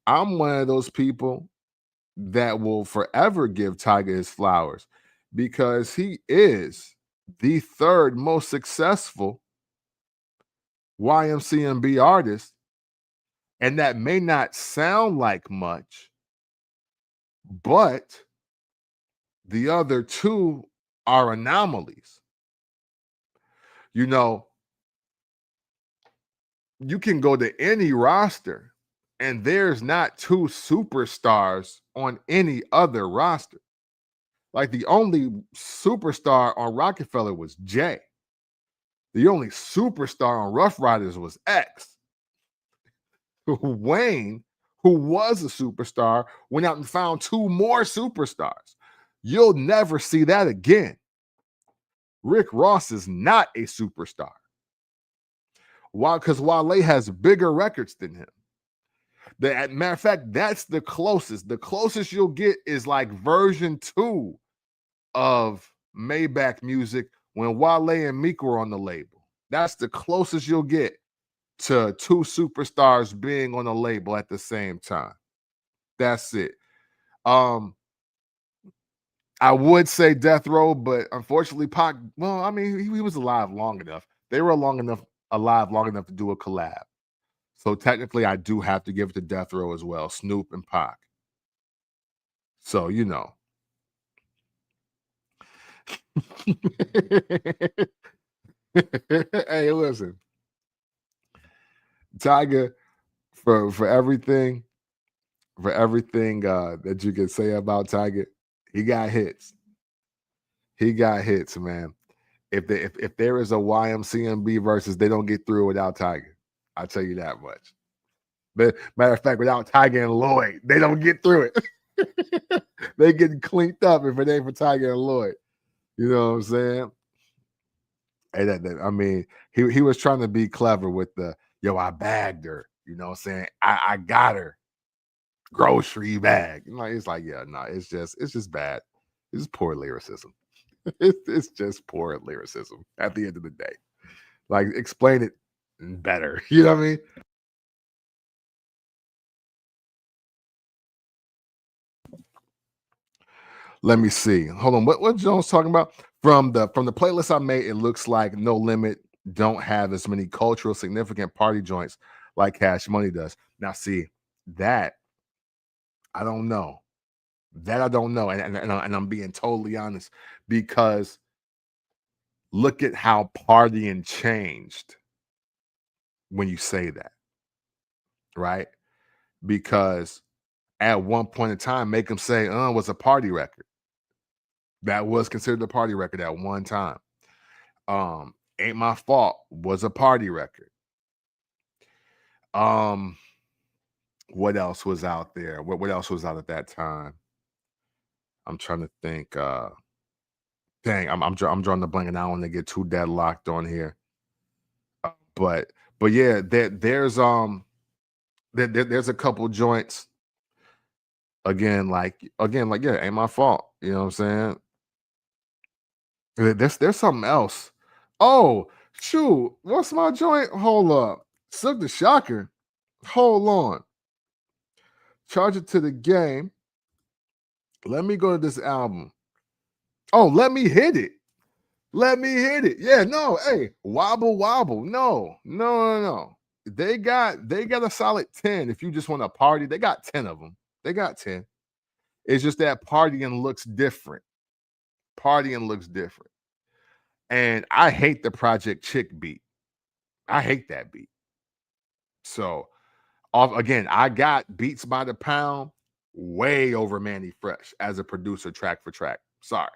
I'm one of those people that will forever give Tiger his flowers because he is the third most successful YMCMB artist. And that may not sound like much, but the other two are anomalies. You know, you can go to any roster and there's not two superstars on any other roster. Like the only superstar on Rockefeller was Jay. The only superstar on Rough Riders was X. Wayne, who was a superstar, went out and found two more superstars. You'll never see that again. Rick Ross is not a superstar. Why? Because Wale has bigger records than him. Matter of fact, that's the closest. The closest you'll get is like version 2 of Maybach Music when Wale and Meek were on the label. That's the closest you'll get to two superstars being on a label at the same time. That's it. I would say Death Row, but unfortunately, Pac. Well, I mean, he was alive long enough. They were alive long enough to do a collab. So technically, I do have to give it to Death Row as well, Snoop and Pac. So you know. Hey, listen, Tiger, for everything, that you can say about Tiger, he got hits. He got hits, man. If there is a YMCMB versus, they don't get through without Tiger. I'll tell you that much. But matter of fact, without Tiger and Lloyd, they don't get through it. They get cleaned up if it ain't for Tiger and Lloyd. You know what I'm saying? And I mean, he was trying to be clever with the I bagged her. You know what I'm saying? I got her grocery bag. It's like, yeah, no, it's just bad. It's poor lyricism. It's just poor lyricism at the end of the day. Like, explain it better. You know what I mean? Let me see. Hold on. What Jones talking about? From the playlist I made, it looks like No Limit don't have as many cultural significant party joints like Cash Money does. Now, see, that I don't know. That I don't know. And I'm being totally honest because look at how partying changed when you say that, right? Because at one point in time, Make 'Em Say was a party record. That was considered a party record at one time. Ain't My Fault was a party record. Um, what else was out there? What else was out at that time? I'm trying to think. Dang, I'm drawing the blank, and I don't want to get too deadlocked on here. But yeah, there's a couple joints again, yeah, Ain't My Fault. You know what I'm saying? There's something else. Oh, shoot. What's my joint? Hold up. Silk the Shocker. Hold on. Charge it to the game. Let me go to this album. Oh, let me hit it. Let me hit it. Yeah, no, hey, wobble, wobble. No, no, no, no. They got a solid 10. If you just want to party, they got 10 of them. They got 10. It's just that partying looks different. Partying looks different. And I hate the Project Chick beat. I hate that beat. So off again, I got Beats by the Pound way over Manny Fresh as a producer, track for track. Sorry.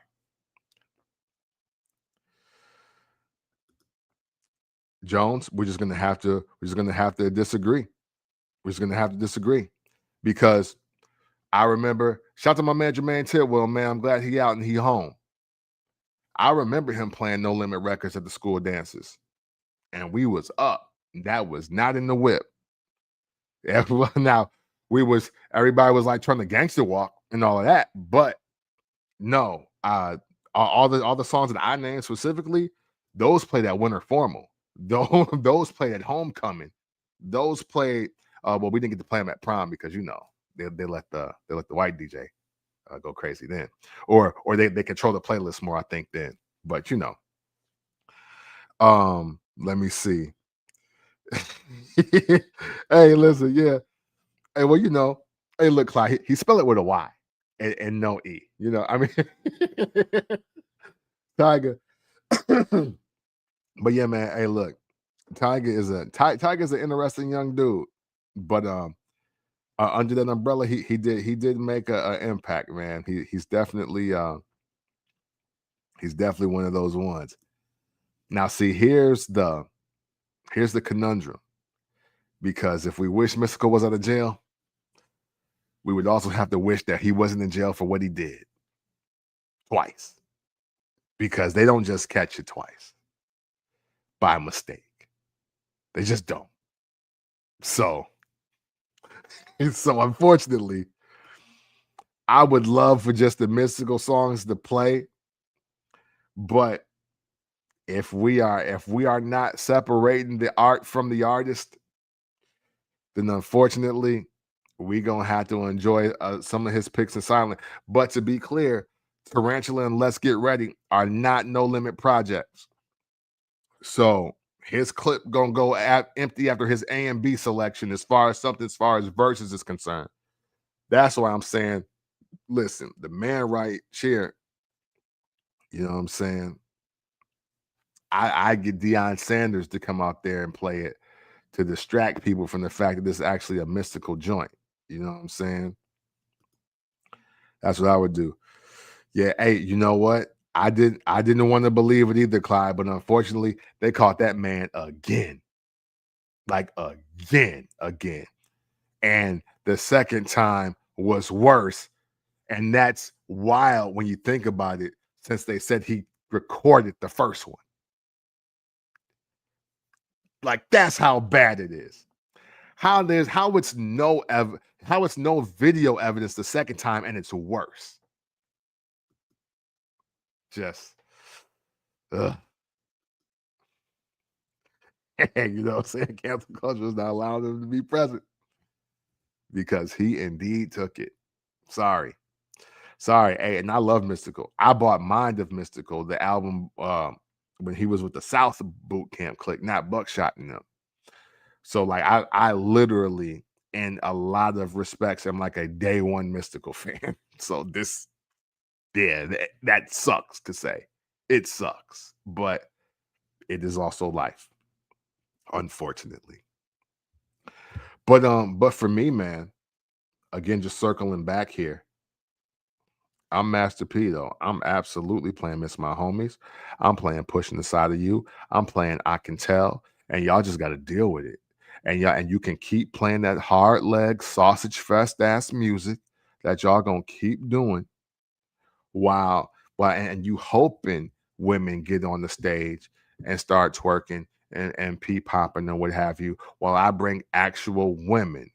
Jones, we're just gonna have to disagree. We're just gonna have to disagree because I remember, shout out to my man Jermaine Tidwell, man. I'm glad he out and he home. I remember him playing No Limit records at the school dances, and we was up. That was not in the whip. Everyone now everybody was like trying to gangster walk and all of that, but no, all the songs that I named specifically, those played at Winter Formal. Those played at Homecoming. Those played. Well, we didn't get to play them at prom because they let the white DJ go crazy then, or they control the playlist more, I think, then. But let me see. Hey, listen, yeah. Hey, well, hey, look, Clyde, he spelled it with a Y and no E. I mean, Tiger. But yeah, man. Hey, look, Tiger's an interesting young dude, but under that umbrella, he did make a impact, man. He's definitely one of those ones. Now, see, here's the conundrum, because if we wish Mystical was out of jail, we would also have to wish that he wasn't in jail for what he did twice, because they don't just catch you twice by mistake. They just don't. So unfortunately, I would love for just the Mystical songs to play, but if we are not separating the art from the artist, then unfortunately we gonna have to enjoy some of his picks in silence. But to be clear, Tarantula and Let's Get Ready are not No Limit projects. So his clip gonna go empty after his A and B selection as far as Versus is concerned. That's why I'm saying, listen, the man right here, you know what I'm saying? I get Deion Sanders to come out there and play it to distract people from the fact that this is actually a Mystical joint. You know what I'm saying? That's what I would do. Yeah, hey, you know what? I didn't want to believe it either, Clyde, but unfortunately, they caught that man again. Like again. And the second time was worse. And that's wild when you think about it, since they said he recorded the first one. Like, that's how bad it is. How it's no video evidence the second time and it's worse. Just ugh. You know what I'm saying? Cancel culture is not allowing him to be present because he indeed took it. Sorry. Hey, and I love Mystical. I bought Mind of Mystical, the album, when he was with the South Boot Camp Clique, not Buckshot and them. So like I literally, in a lot of respects, I'm like a day one Mystical fan. So that sucks to say. It sucks, but it is also life, unfortunately. But for me, man, again, just circling back here, I'm Master P though. I'm absolutely playing Miss My Homies. I'm playing Pushing the Side of You. I'm playing I Can Tell. And y'all just got to deal with it. And you can keep playing that hard leg sausage fest ass music that y'all gonna keep doing while and you hoping women get on the stage and start twerking and pee popping and what have you, while I bring actual women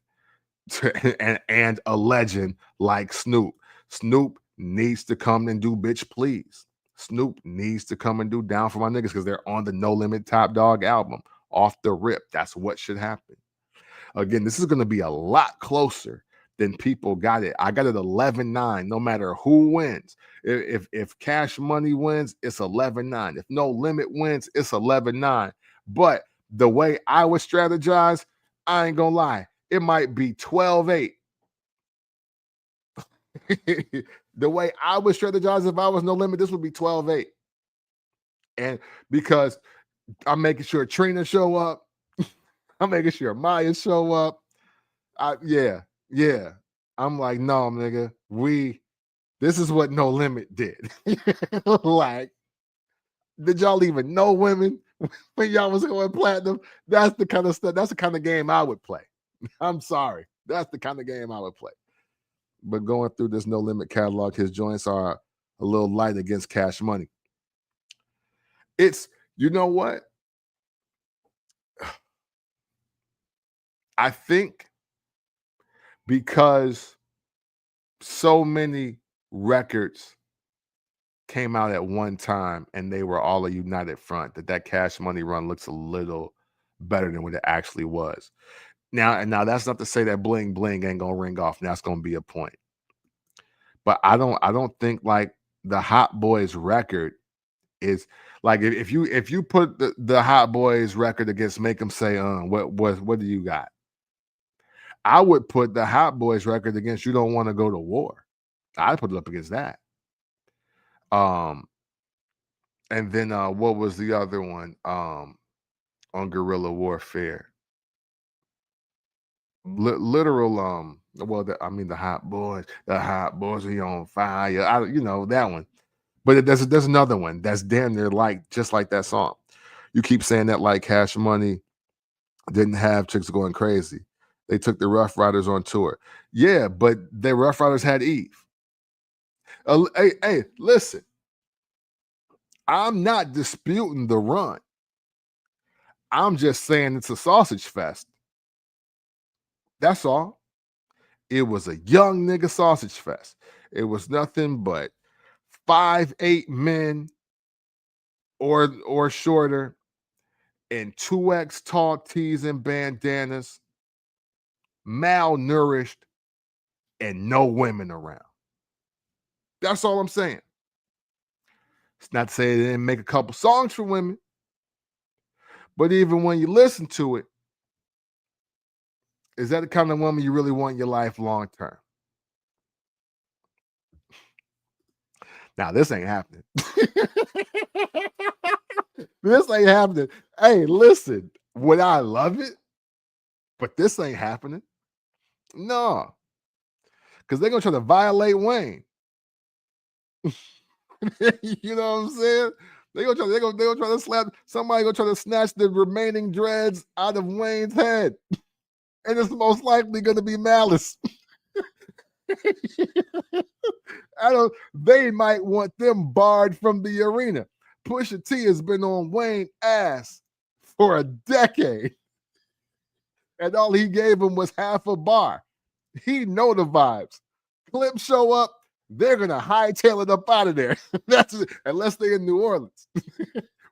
and a legend like Snoop. Snoop needs to come and do Bitch Please. Snoop needs to come and do Down for My Niggas because they're on the No Limit Top Dog album. Off the rip, that's what should happen. Again, this is going to be a lot closer than people got it. I got it 11-9, no matter who wins. If Cash Money wins, it's 11-9. If No Limit wins, it's 11-9. But the way I would strategize, I ain't gonna lie, it might be 12-8. The way I would strategize if I was No Limit, this would be 12-8. And because I'm making sure Trina show up, I'm making sure Maya show up. Yeah. I'm like, no, nigga, this is what No Limit did. Like, did y'all even know women when y'all was going platinum? That's the kind of stuff, that's the kind of game I would play. I'm sorry. That's the kind of game I would play. But going through this No Limit catalog, his joints are a little light against Cash Money. It's, you know what? I think because so many records came out at one time and they were all a united front, that Cash Money run looks a little better than what it actually was. Now that's not to say that Bling Bling ain't gonna ring off. And that's gonna be a point. But I don't think like the Hot Boys record is like, if you put the Hot Boys record against Make 'Em Say what do you got? I would put the Hot Boys record against You Don't Want to Go to War. I'd put it up against that. And then what was the other one on Guerrilla Warfare? Literal well, the Hot Boys, are on fire. That one. But there's another one that's damn near like just like that song. You keep saying that like Cash Money didn't have Chicks Going Crazy. They took the Rough Riders on tour. Yeah, but the Rough Riders had Eve. Hey, listen. I'm not disputing the run. I'm just saying it's a sausage fest. That's all. It was a young nigga sausage fest. It was nothing but 5'8" men or shorter in 2X tall tees and bandanas, malnourished, and no women around. That's all I'm saying. It's not to say they didn't make a couple songs for women, but even when you listen to it, is that the kind of woman you really want in your life long term? Now, this ain't happening. This ain't happening. Hey, listen, would I love it? But this ain't happening. No, because they're gonna try to violate Wayne. You know what I'm saying? They're gonna try to slap somebody, gonna try to snatch the remaining dreads out of Wayne's head. And it's most likely gonna be Malice. They might want them barred from the arena. Pusha T has been on Wayne ass for a decade. And all he gave him was half a bar. He know the vibes. Clips show up, they're gonna hightail it up out of there. That's it, unless they're in New Orleans.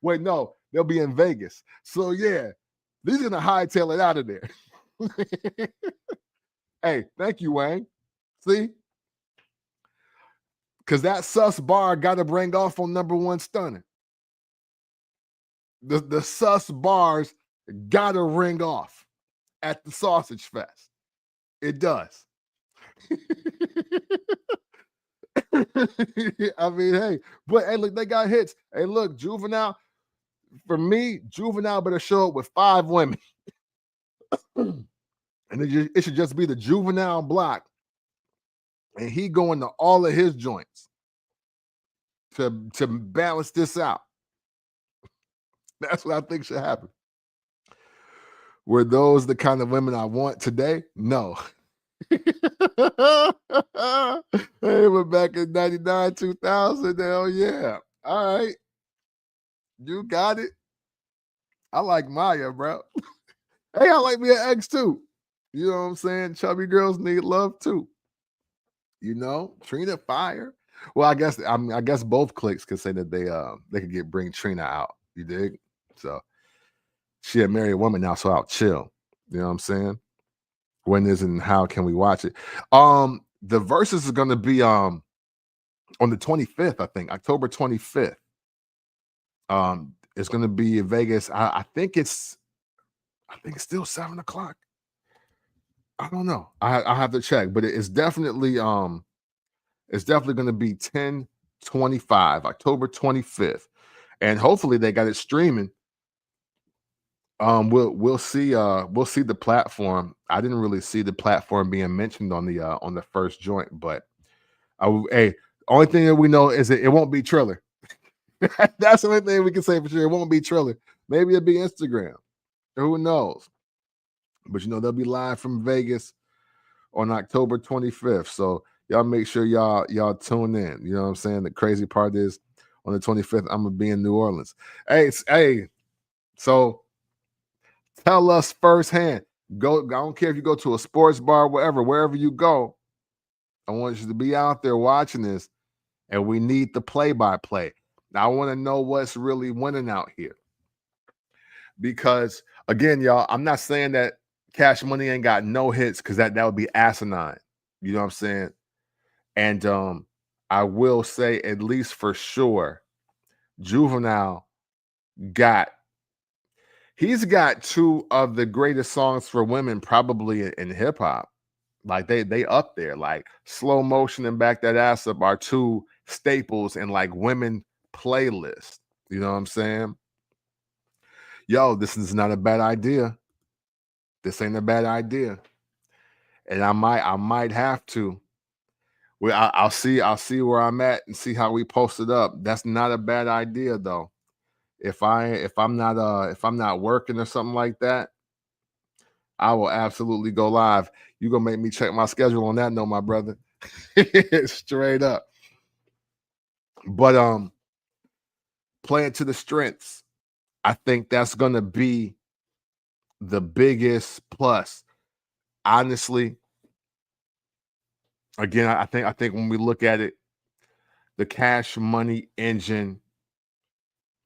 Wait, no, they'll be in Vegas. So yeah, these gonna hightail it out of there. Hey, thank you, Wayne. See? Because that sus bar got to bring off on number one stunning. The sus bars got to ring off at the sausage fest. It does. I mean, hey, but hey, look, they got hits. Hey, look, Juvenile. For me, Juvenile better show up with 5 women. And it should just be the Juvenile block. And he going to all of his joints to balance this out. That's what I think should happen. Were those the kind of women I want today? No. Hey, we're back in 99, 2000. Hell yeah. All right. You got it. I like Maya, bro. Hey, I like me an ex too. You know what I'm saying? Chubby girls need love too. You know, Trina fire. Well, I guess both cliques could say that they could bring Trina out. You dig? So she a married woman now, so I'll chill. You know what I'm saying? When is and how can we watch it? The verses is gonna be on the 25th, I think, October 25th. It's gonna be in Vegas. I think it's still 7:00. I don't know. I have to check, but it's definitely gonna be 10/25, October 25th. And hopefully they got it streaming We'll see the platform. I didn't really see the platform being mentioned on the first joint, but hey, only thing that we know is that it won't be Triller. That's the only thing we can say for sure. It won't be Triller. Maybe it'll be Instagram. Who knows? But they'll be live from Vegas on October 25th. So y'all make sure y'all tune in. You know what I'm saying? The crazy part is on the 25th, I'm gonna be in New Orleans. Hey, so tell us firsthand. Go. I don't care if you go to a sports bar, wherever you go. I want you to be out there watching this, and we need the play-by-play. Now, I want to know what's really winning out here. Because again, y'all, I'm not saying that Cash Money ain't got no hits, because that would be asinine. You know what I'm saying? And I will say, at least for sure, Juvenile he's got two of the greatest songs for women probably in hip hop. Like they up there. Like Slow Motion and Back That Ass Up are two staples in like women playlists. You know what I'm saying? Yo, this is not a bad idea. This ain't a bad idea. And I might have to. I'll see where I'm at and see how we post it up. That's not a bad idea though. If I'm not working or something like that, I will absolutely go live. You gonna make me check my schedule on that note, my brother. Straight up. But playing to the strengths, I think that's gonna be the biggest plus. Honestly, again, I think when we look at it, the Cash Money engine,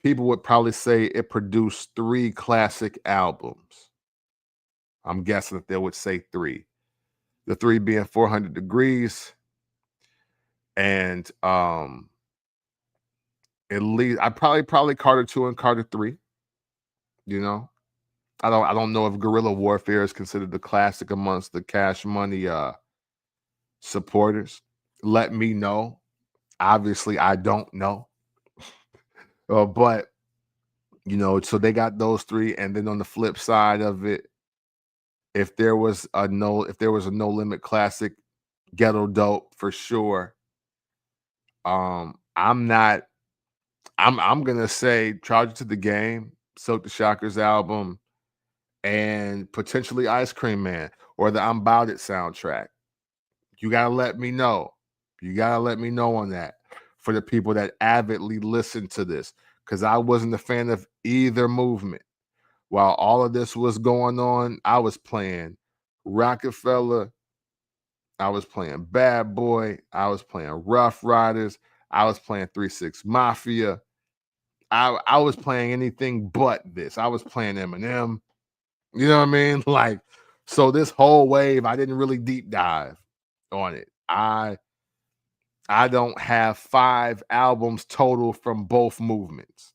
people would probably say it produced 3 classic albums. I'm guessing that they would say 3. The 3 being 400 Degrees and at least I probably Carter 2 and Carter 3. I don't know if Guerrilla Warfare is considered the classic amongst the Cash Money supporters. Let me know. Obviously, I don't know. But so they got those 3, and then on the flip side of it, if there was a No Limit classic, Ghetto Dope for sure. I'm gonna say Charge It to the Game, Silk the Shockers album, and potentially Ice Cream Man or the I'm Bout It soundtrack. You gotta let me know. You gotta let me know on that for the people that avidly listen to this, because I wasn't a fan of either movement. While all of this was going on, I was playing Rockefeller, I was playing Bad Boy, I was playing Rough Riders, I was playing 3-6 Mafia. I was playing anything but this. I was playing Eminem. You know what I mean? Like, so this whole wave, I didn't really deep dive on it. I don't have 5 albums total from both movements.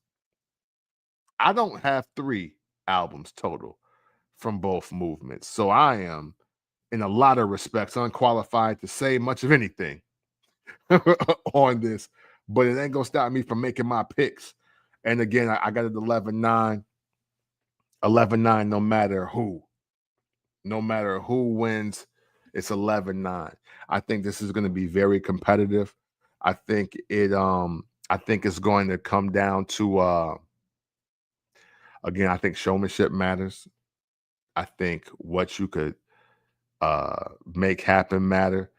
I don't have 3 albums total from both movements. So I am, in a lot of respects, unqualified to say much of anything on this, but it ain't gonna stop me from making my picks. And again, I got it 11-9. 11-9, no matter who. No matter who wins, it's 11-9. I think this is going to be very competitive. I think it's going to come down to again, I think showmanship matters. I think what you could make happen matter.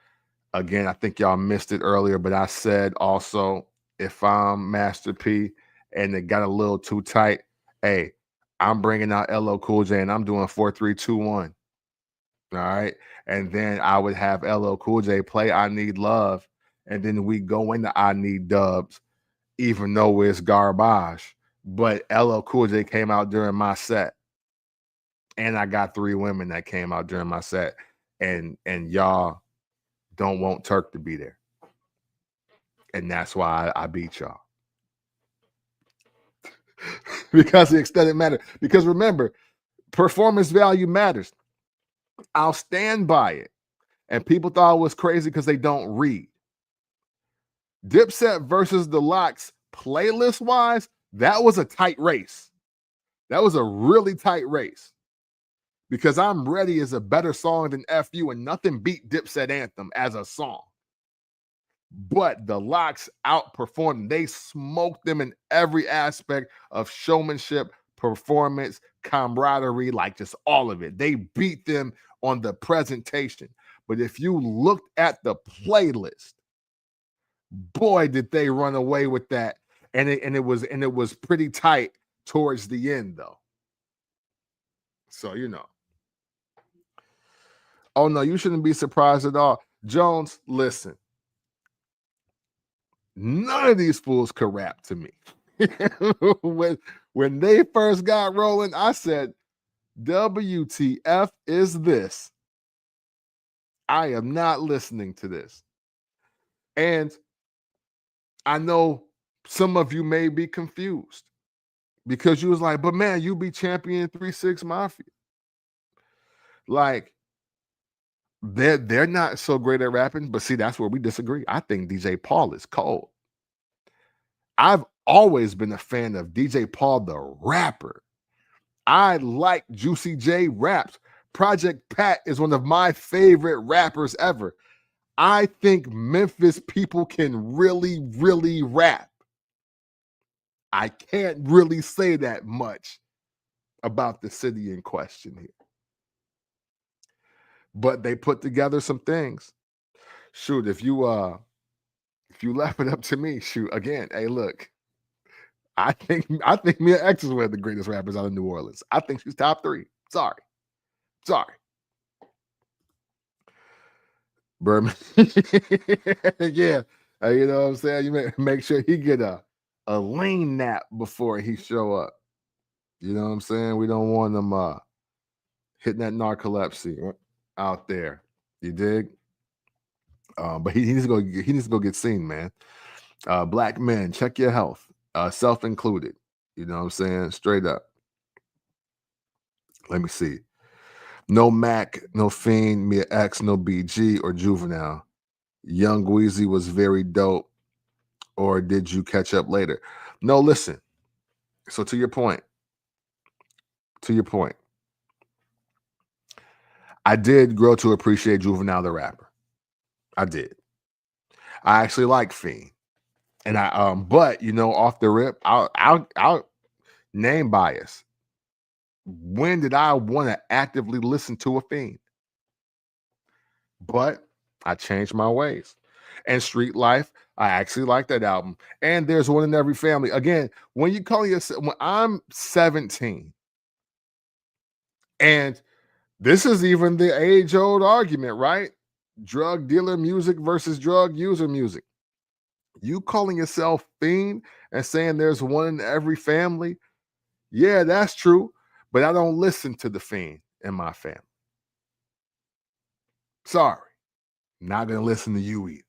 Again, I think y'all missed it earlier, but I said also, if I'm Master P and it got a little too tight, hey, I'm bringing out LL Cool J and I'm doing 4-3-2-1. All right. And then I would have LL Cool J play I Need Love. And then we go into I Need Dubs, even though it's garbage. But LL Cool J came out during my set. And I got 3 women that came out during my set. And y'all don't want Turk to be there. And that's why I beat y'all. Because the extended matter. Because remember, performance value matters. I'll stand by it. And people thought it was crazy because they don't read. Dipset versus the Lox, playlist-wise, that was a tight race. That was a really tight race because I'm Ready is a better song than FU, and nothing beat Dipset Anthem as a song. But the Locks outperformed. They smoked them in every aspect of showmanship, performance, camaraderie, like just all of it. They beat them on the presentation. But if you looked at the playlist, boy, did they run away with that. And it was pretty tight towards the end, though. So, Oh no, you shouldn't be surprised at all. Jones, listen. None of these fools could rap to me. when they first got rolling, I said, WTF is this? I am not listening to this. And I know some of you may be confused because you was like, but man, you be champion 3-6 Mafia. Like, they're not so great at rapping, but see, that's where we disagree. I think DJ Paul is cold. I've always been a fan of DJ Paul, the rapper. I like Juicy J raps. Project Pat is one of my favorite rappers ever. I think Memphis people can really, really rap. I can't really say that much about the city in question here. But they put together some things. Shoot, if you left it up to me, shoot, again, hey, look. I think Mia X is one of the greatest rappers out of New Orleans. I think she's top 3. Sorry. Berman. Yeah. You know what I'm saying? You make sure he get a lean nap before he show up. You know what I'm saying? We don't want him hitting that narcolepsy out there. You dig? But he needs to go get seen, man. Black men, check your health. Self included. You know what I'm saying? Straight up. Let me see. No Mac, no Fiend, Mia X, no BG or Juvenile. Young Weezy was very dope. Or did you catch up later? No, listen. So to your point, I did grow to appreciate Juvenile the rapper. I did. I actually like Fiend. And but off the rip, I'll name bias. When did I want to actively listen to a Fiend? But I changed my ways. And Street Life, I actually like that album. And There's One in Every Family. Again, when you call yourself, when I'm 17, and this is even the age-old argument, right? Drug dealer music versus drug user music. You calling yourself Fiend and saying there's one in every family? Yeah, that's true. But I don't listen to the Fiend in my family. Sorry. Not going to listen to you either.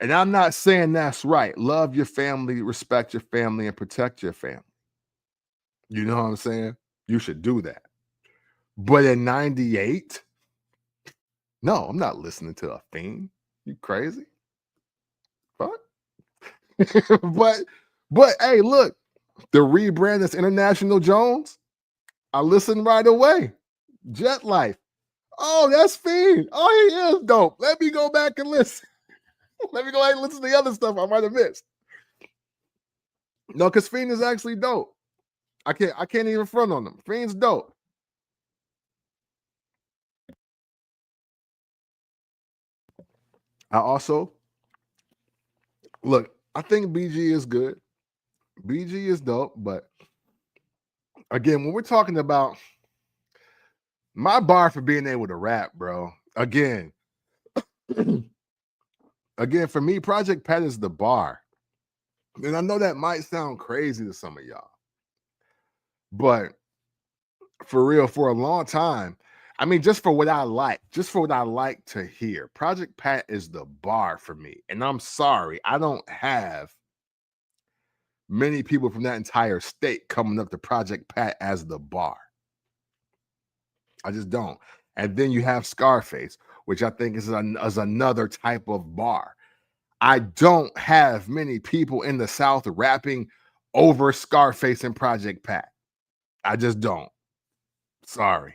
And I'm not saying that's right. Love your family, respect your family, and protect your family. You know what I'm saying? You should do that. But in 98, no, I'm not listening to a Fiend. You crazy? Fuck. but hey, look, the rebrand is International Jones. I listened right away. Jet Life. Oh, that's Fiend. Oh, he is dope. Let me go back and listen. Let me go back and listen to the other stuff I might have missed. No, because Fiend is actually dope. I can't even front on him. Fiend's dope. I also look, I think BG is good. BG is dope, but again, when we're talking about my bar for being able to rap, bro, again, for me, Project Pat is the bar. And I know that might sound crazy to some of y'all, but for real, for a long time, I mean, just for what I like to hear, Project Pat is the bar for me. And I'm sorry, I don't have many people from that entire state coming up to Project Pat as the bar. I just don't. And then you have Scarface, which I think is another type of bar. I don't have many people in the South rapping over Scarface and Project Pat. I just don't. Sorry.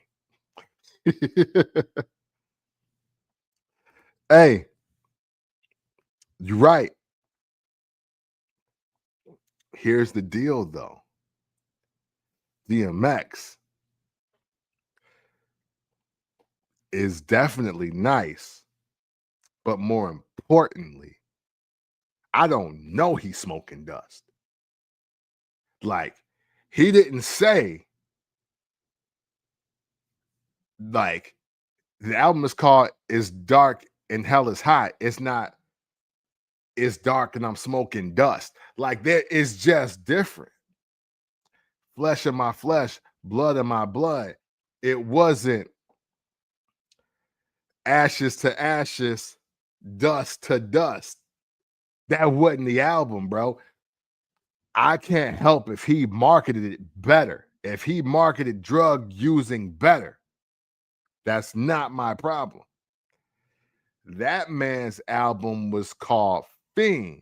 Hey, you're right. Here's the deal though. DMX is definitely nice, but more importantly, I don't know he's smoking dust. Like, he didn't say, like, the album is called It's Dark and Hell is Hot. It's not It's Dark and I'm Smoking Dust. Like, there is just different. Flesh of my flesh, blood of my blood. It wasn't ashes to ashes, dust to dust. That wasn't the album, bro. I can't help if he marketed it better, if he marketed drug using better. That's not my problem. That man's album was called Fiend.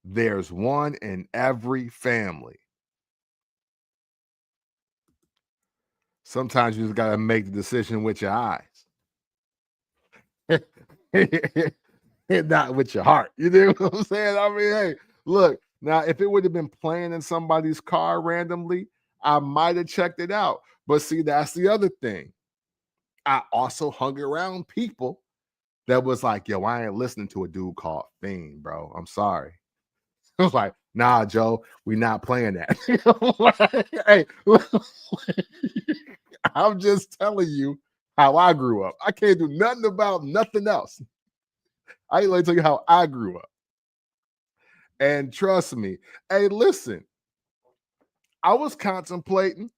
There's one in every family. Sometimes you just got to make the decision with your eyes. And not with your heart. You know what I'm saying? I mean, hey, look, now if it would have been playing in somebody's car randomly, I might have checked it out. But see, that's the other thing. I also hung around people that was like, yo, I ain't listening to a dude called Fiend, bro. I'm sorry. I was like, nah, Joe, we not playing that. Hey, I'm just telling you how I grew up. I can't do nothing about nothing else. I ain't gonna tell you how I grew up. And trust me, hey, listen, I was contemplating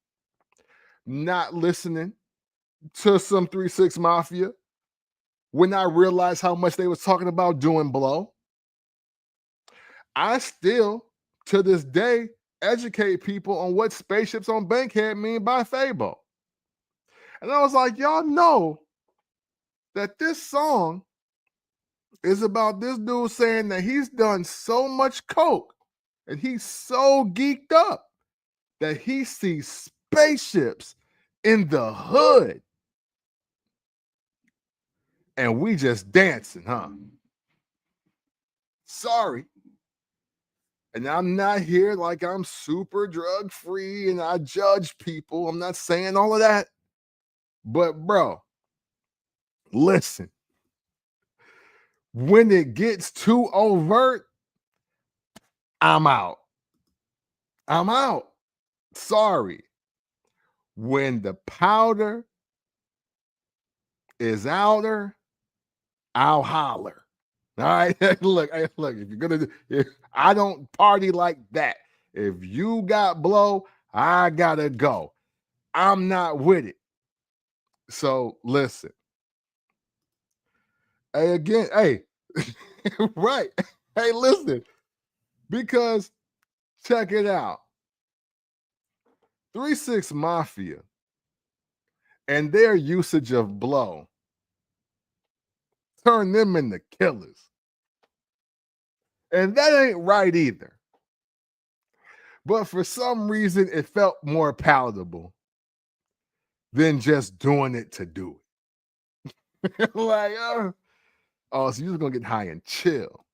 not listening to some 3-6 Mafia when I realized how much they was talking about doing blow. I still, to this day, educate people on what spaceships on Bankhead mean by Fabo. And I was like, y'all know that this song is about this dude saying that he's done so much coke and he's so geeked up that he sees spaceships in the hood. And we just dancing, huh? Sorry. And I'm not here like I'm super drug free and I judge people. I'm not saying all of that. But, bro, listen, when it gets too overt, I'm out. I'm out. Sorry. When the powder is outer, I'll holler. All right. Look, if you're gonna I don't party like that. If you got blow, I gotta go. I'm not with it. So listen. Hey, again, hey, right. Hey, listen, because check it out. 3-6 Mafia and their usage of blow turn them into killers. And that ain't right either. But for some reason, it felt more palatable than just doing it to do it. Like, oh, so you're just gonna get high and chill.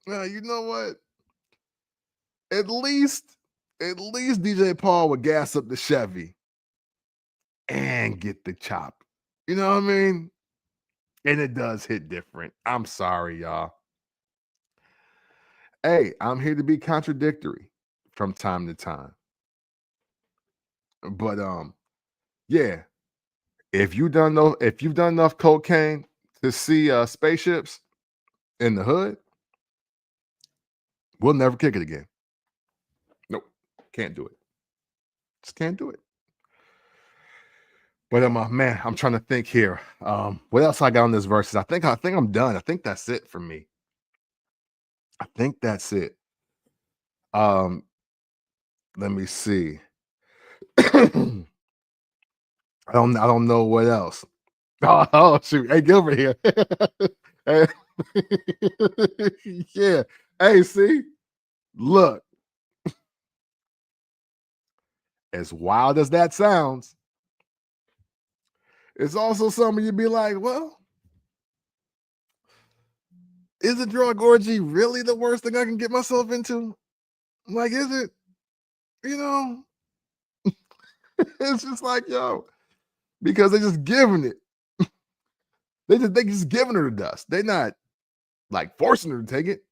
You know what? At least DJ Paul would gas up the Chevy and get the chop. You know what I mean? And it does hit different. I'm sorry, y'all. Hey, I'm here to be contradictory from time to time. But yeah, if you've done enough cocaine to see spaceships in the hood, we'll never kick it again. Nope, can't do it. Just can't do it. But man, I'm trying to think here. What else I got on this verses? I think I'm done. I think that's it for me. I think that's it. Let me see. I don't know what else. Oh shoot. Hey, Gilbert here. Hey, Yeah. Hey, see, look, as wild as that sounds, it's also something you'd be like, well, is a drug orgy really the worst thing I can get myself into? Like, is it? You know, it's just like, yo, because they're just giving it. They just giving her the dust. They're not like forcing her to take it.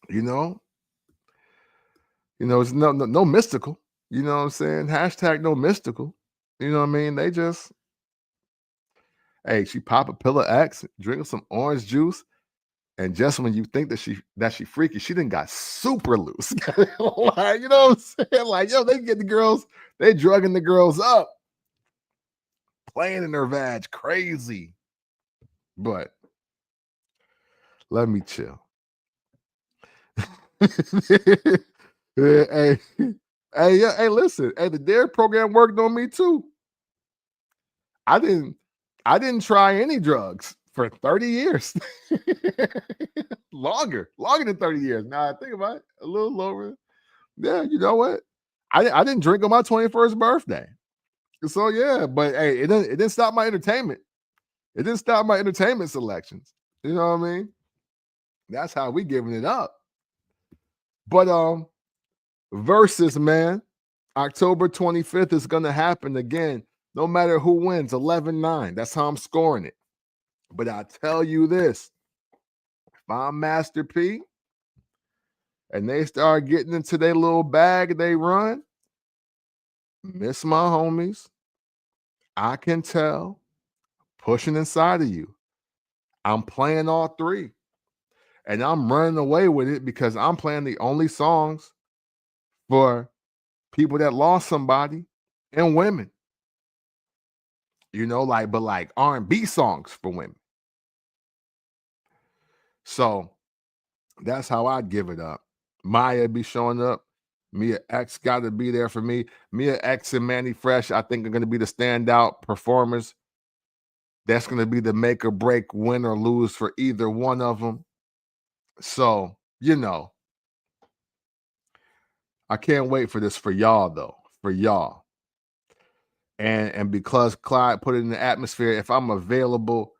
You know, it's no mystical. You know what I'm saying? Hashtag no mystical. You know what I mean? They just, hey, she pop a pill of X, drink some orange juice, and just when you think that she freaky, she done got super loose. Like, you know what I'm saying? Like, yo, they get the girls, they drugging the girls up, playing in their vag, crazy. But let me chill. Yeah, hey, hey, yeah, hey, listen, hey, the DARE program worked on me too. I didn't I didn't try any drugs for 30 years. Longer than 30 years. Now I think about it, a little lower. Yeah, you know what? I didn't drink on my 21st birthday. So yeah, but hey, it didn't stop my entertainment. It didn't stop my entertainment selections. You know what I mean? That's how we giving it up. But versus, man, October 25th is gonna happen again. No matter who wins, 11-9. That's how I'm scoring it. But I tell you this: if I'm Master P and they start getting into their little bag they run, miss my homies, I can tell pushing inside of you. I'm playing all three and I'm running away with it because I'm playing the only songs for people that lost somebody and women. Like, but like R&B songs for women. So that's how I'd give it up. Maya be showing up. Mia X got to be there for me. Mia X and Manny Fresh, I think, are going to be the standout performers. That's going to be the make or break, win or lose for either one of them. So, I can't wait for this for y'all, though, for y'all. And because Clyde put it in the atmosphere, if I'm available,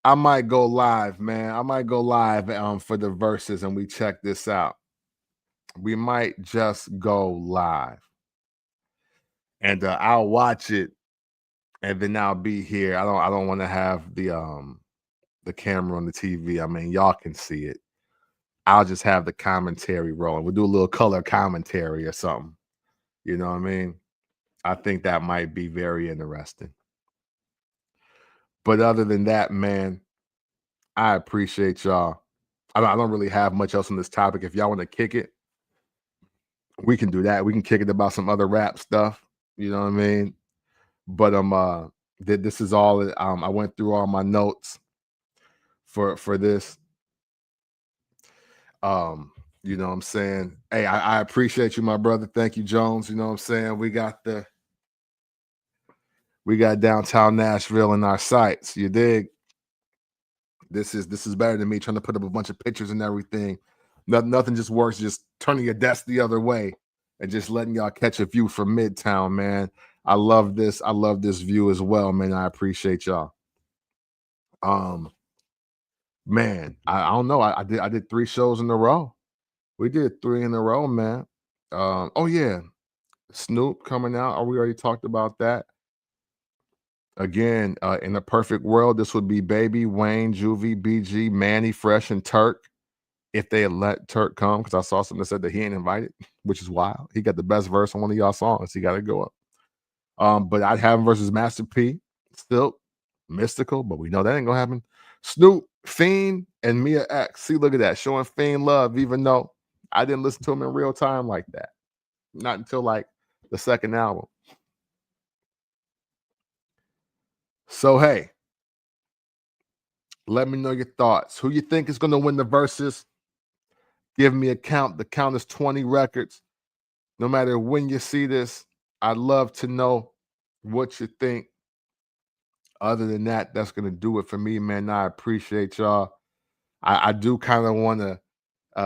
I might go live, man. I might go live for the verses and we check this out. We might just go live. And I'll watch it and then I'll be here. I don't want to have the camera on the TV. I mean, y'all can see it. I'll just have the commentary rolling. We'll do a little color commentary or something. You know what I mean? I think that might be very interesting. But other than that, man, I appreciate y'all. I don't really have much else on this topic. If y'all want to kick it, we can do that. We can kick it about some other rap stuff. You know what I mean? But this is all I went through all my notes for this. You know what I'm saying? Hey, I appreciate you, my brother. Thank you, Jones. You know what I'm saying? We got downtown Nashville in our sights. You dig? This is better than me trying to put up a bunch of pictures and everything. Nothing just works just turning your desk the other way and just letting y'all catch a view from Midtown, man. I love this. I love this view as well, man. I appreciate y'all. Man, I don't know. I did 3 shows in a row. We did 3 in a row, man. Oh yeah, Snoop coming out. Oh, we already talked about that. Again, in a perfect world, this would be Baby, Wayne, Juvie, BG, Manny, Fresh, and Turk. If they had let Turk come, because I saw something that said that he ain't invited, which is wild. He got the best verse on one of y'all songs. He got to go up. But I'd have him versus Master P. Still mystical, but we know that ain't gonna happen. Snoop, Fiend, and Mia X. See, look at that, showing Fiend love, even though I didn't listen to him in real time like that. Not until like the second album. So hey, let me know your thoughts. Who you think is gonna win the verses? Give me a count. The count is 20 records. No matter when you see this, I'd love to know what you think. Other than that, that's gonna do it for me, man. I appreciate y'all. I do kind of want to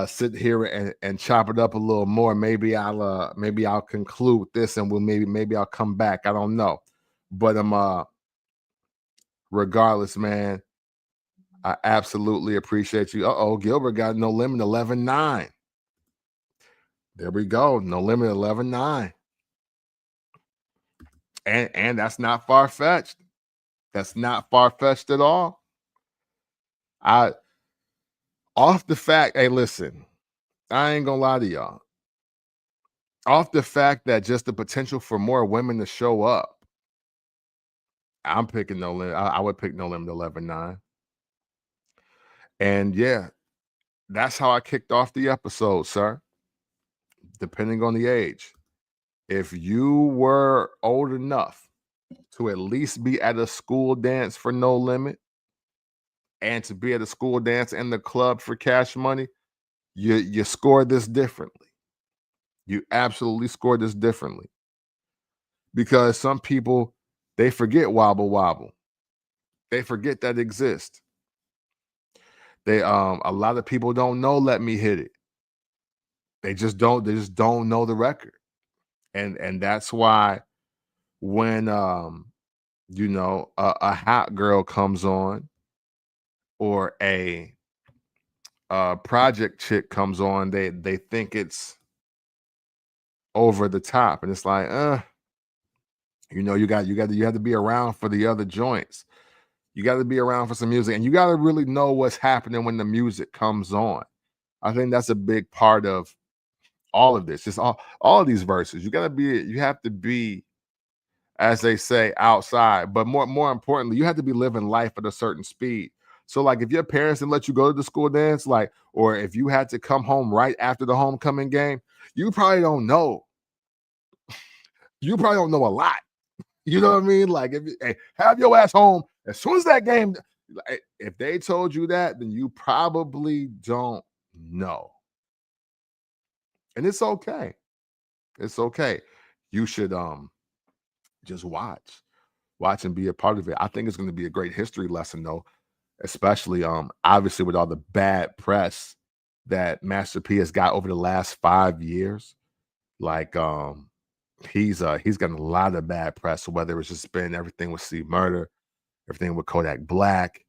sit here and chop it up a little more. Maybe I'll conclude this and maybe I'll come back. I don't know. But regardless, man, I absolutely appreciate you. Uh-oh, Gilbert got No Limit 11.9. There we go. No Limit 11.9. And that's not far-fetched. That's not far-fetched at all. I off the fact, hey, listen, I ain't gonna lie to y'all. Off the fact that just the potential for more women to show up, I'm picking No Limit. I would pick No Limit 11.9. And yeah, that's how I kicked off the episode, sir. Depending on the age. If you were old enough to at least be at a school dance for No Limit and to be at a school dance and the club for Cash Money, you scored this differently. You absolutely scored this differently. Because some people, they forget Wobble Wobble. They forget that exists. A lot of people don't know Let Me Hit It. They just don't know the record. And that's why when a hot girl comes on or a project chick comes on, they think it's over the top, and it's like, you have to be around for the other joints. You got to be around for some music, and you got to really know what's happening when the music comes on. I think that's a big part of all of this. Just all of these verses. You have to be, as they say, outside, but more importantly, you have to be living life at a certain speed. So like if your parents didn't let you go to the school dance, like, or if you had to come home right after the homecoming game, you probably don't know. You probably don't know a lot. You know what I mean? Like, hey, have your ass home as soon as that game. If they told you that, then you probably don't know. And it's okay. It's okay. You should just watch and be a part of it. I think it's going to be a great history lesson, though, especially obviously with all the bad press that Master P has got over the last 5 years. Like he's gotten a lot of bad press, whether it's just been everything with C Murder, everything with Kodak Black,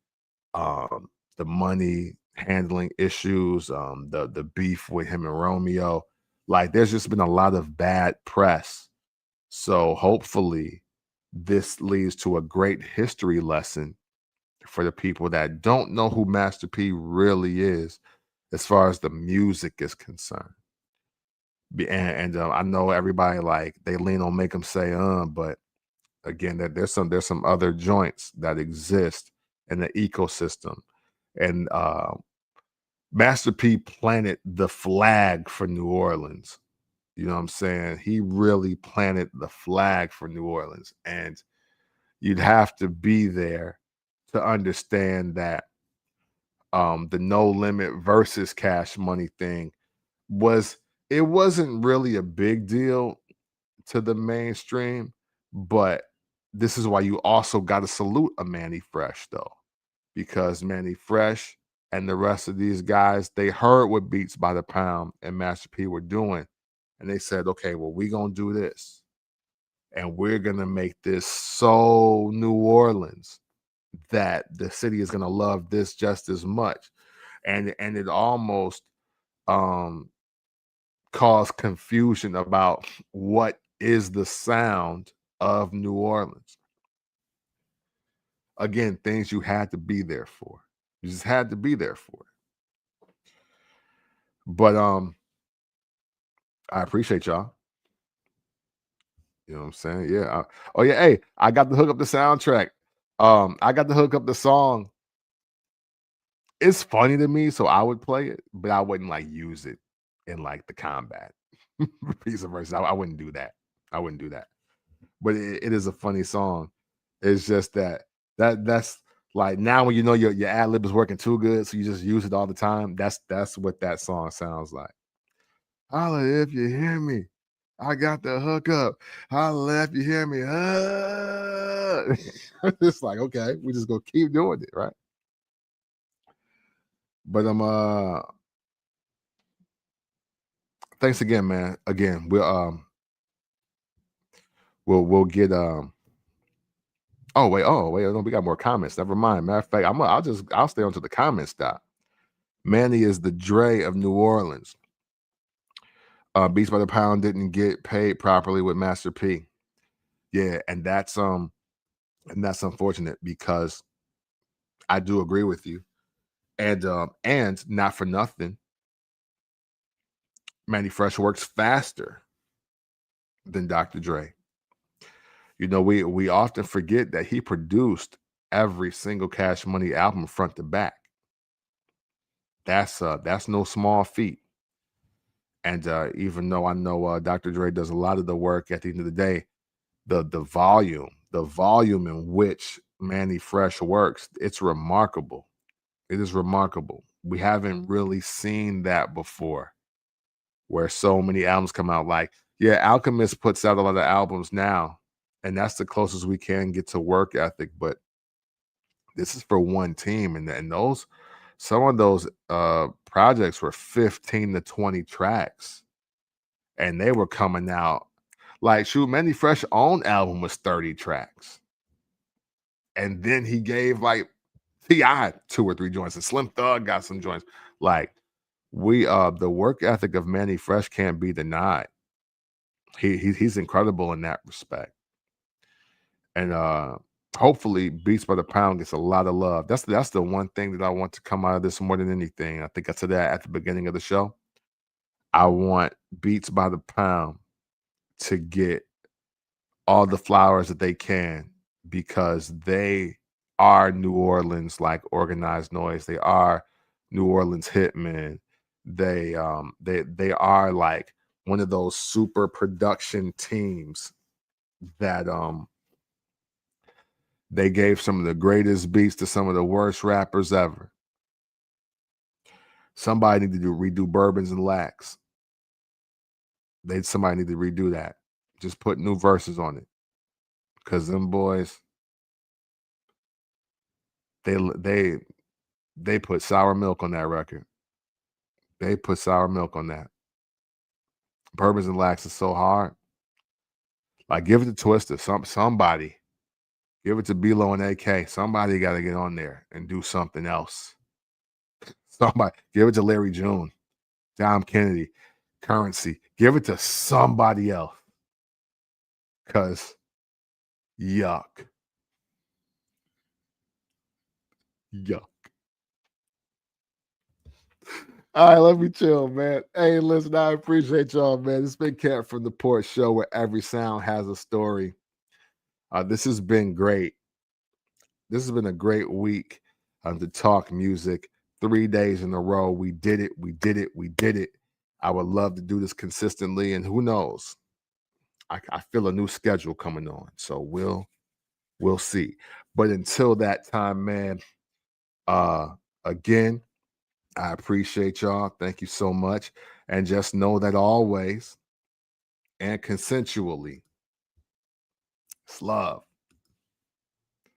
the money handling issues, the beef with him and Romeo. Like there's just been a lot of bad press. So hopefully this leads to a great history lesson for the people that don't know who Master P really is as far as the music is concerned. And I know everybody, like, they lean on Make 'Em Say, but again, there's some other joints that exist in the ecosystem. And Master P planted the flag for New Orleans. You know what I'm saying? He really planted the flag for New Orleans. And you'd have to be there to understand that the No Limit versus Cash Money thing wasn't really a big deal to the mainstream, but this is why you also got to salute a Manny Fresh, though, because Manny Fresh and the rest of these guys, they heard what Beats by the Pound and Master P were doing, and they said, okay, well, we're gonna do this, and we're gonna make this so New Orleans that the city is gonna love this just as much. And it almost caused confusion about what is the sound of New Orleans. Again, things you had to be there for. You just had to be there for it. But I appreciate y'all. You know what I'm saying? Yeah. Oh yeah. Hey, I got to hook up the soundtrack. I got to hook up the song. It's funny to me, so I would play it, but I wouldn't like use it in like the combat piece of verse. I wouldn't do that. I wouldn't do that. But it is a funny song. It's just that's like now when you know your ad lib is working too good, so you just use it all the time. That's what that song sounds like. Holla if you hear me. I got the hook up. Holla if you hear me. good. It's like, okay, we just gonna keep doing it, right? But thanks again, man. Again, we'll get oh wait, no, we got more comments. Never mind. Matter of fact, I'll stay on to the comment stop. Manny is the Dre of New Orleans. Beats by the Pound didn't get paid properly with Master P. Yeah, and that's unfortunate because I do agree with you. And not for nothing, Manny Fresh works faster than Dr. Dre. You know, we often forget that he produced every single Cash Money album front to back. That's no small feat. And even though I know Dr. Dre does a lot of the work, at the end of the day, the volume in which Manny Fresh works, it's remarkable. It is remarkable. We haven't really seen that before, where so many albums come out. Like, yeah, Alchemist puts out a lot of albums now, and that's the closest we can get to work ethic. But this is for one team, and those some of those projects were 15 to 20 tracks, and they were coming out like shoot. Manny Fresh own album was 30 tracks, and then he gave like T.I. 2 or 3 joints, and Slim Thug got some joints. Like the work ethic of Manny Fresh can't be denied. He's incredible in that respect. And hopefully Beats by the Pound gets a lot of love. That's the one thing that I want to come out of this more than anything. I think I said that at the beginning of the show. I want Beats by the Pound to get all the flowers that they can because they are New Orleans like organized noise. They are New Orleans hitmen. They are like one of those super production teams that they gave some of the greatest beats to some of the worst rappers ever. Somebody need to redo Bourbons and Lax. Somebody need to redo that. Just put new verses on it. Cause them boys, they put sour milk on that record. They put sour milk on that. Bourbons and Lax is so hard. Like give it to Twister. Somebody. Give it to B-Lo and AK. Somebody got to get on there and do something else. Somebody. Give it to Larry June, Dom Kennedy, Currency. Give it to somebody else. Because yuck. Yuck. All right, let me chill, man. Hey, listen, I appreciate y'all, man. It's been Cat from the Porch Show where every sound has a story. This has been great. This has been a great week to talk music. 3 days in a row. We did it. We did it. We did it. I would love to do this consistently. And who knows? I feel a new schedule coming on. So we'll see. But until that time, man, again, I appreciate y'all. Thank you so much. And just know that always and consensually, it's love.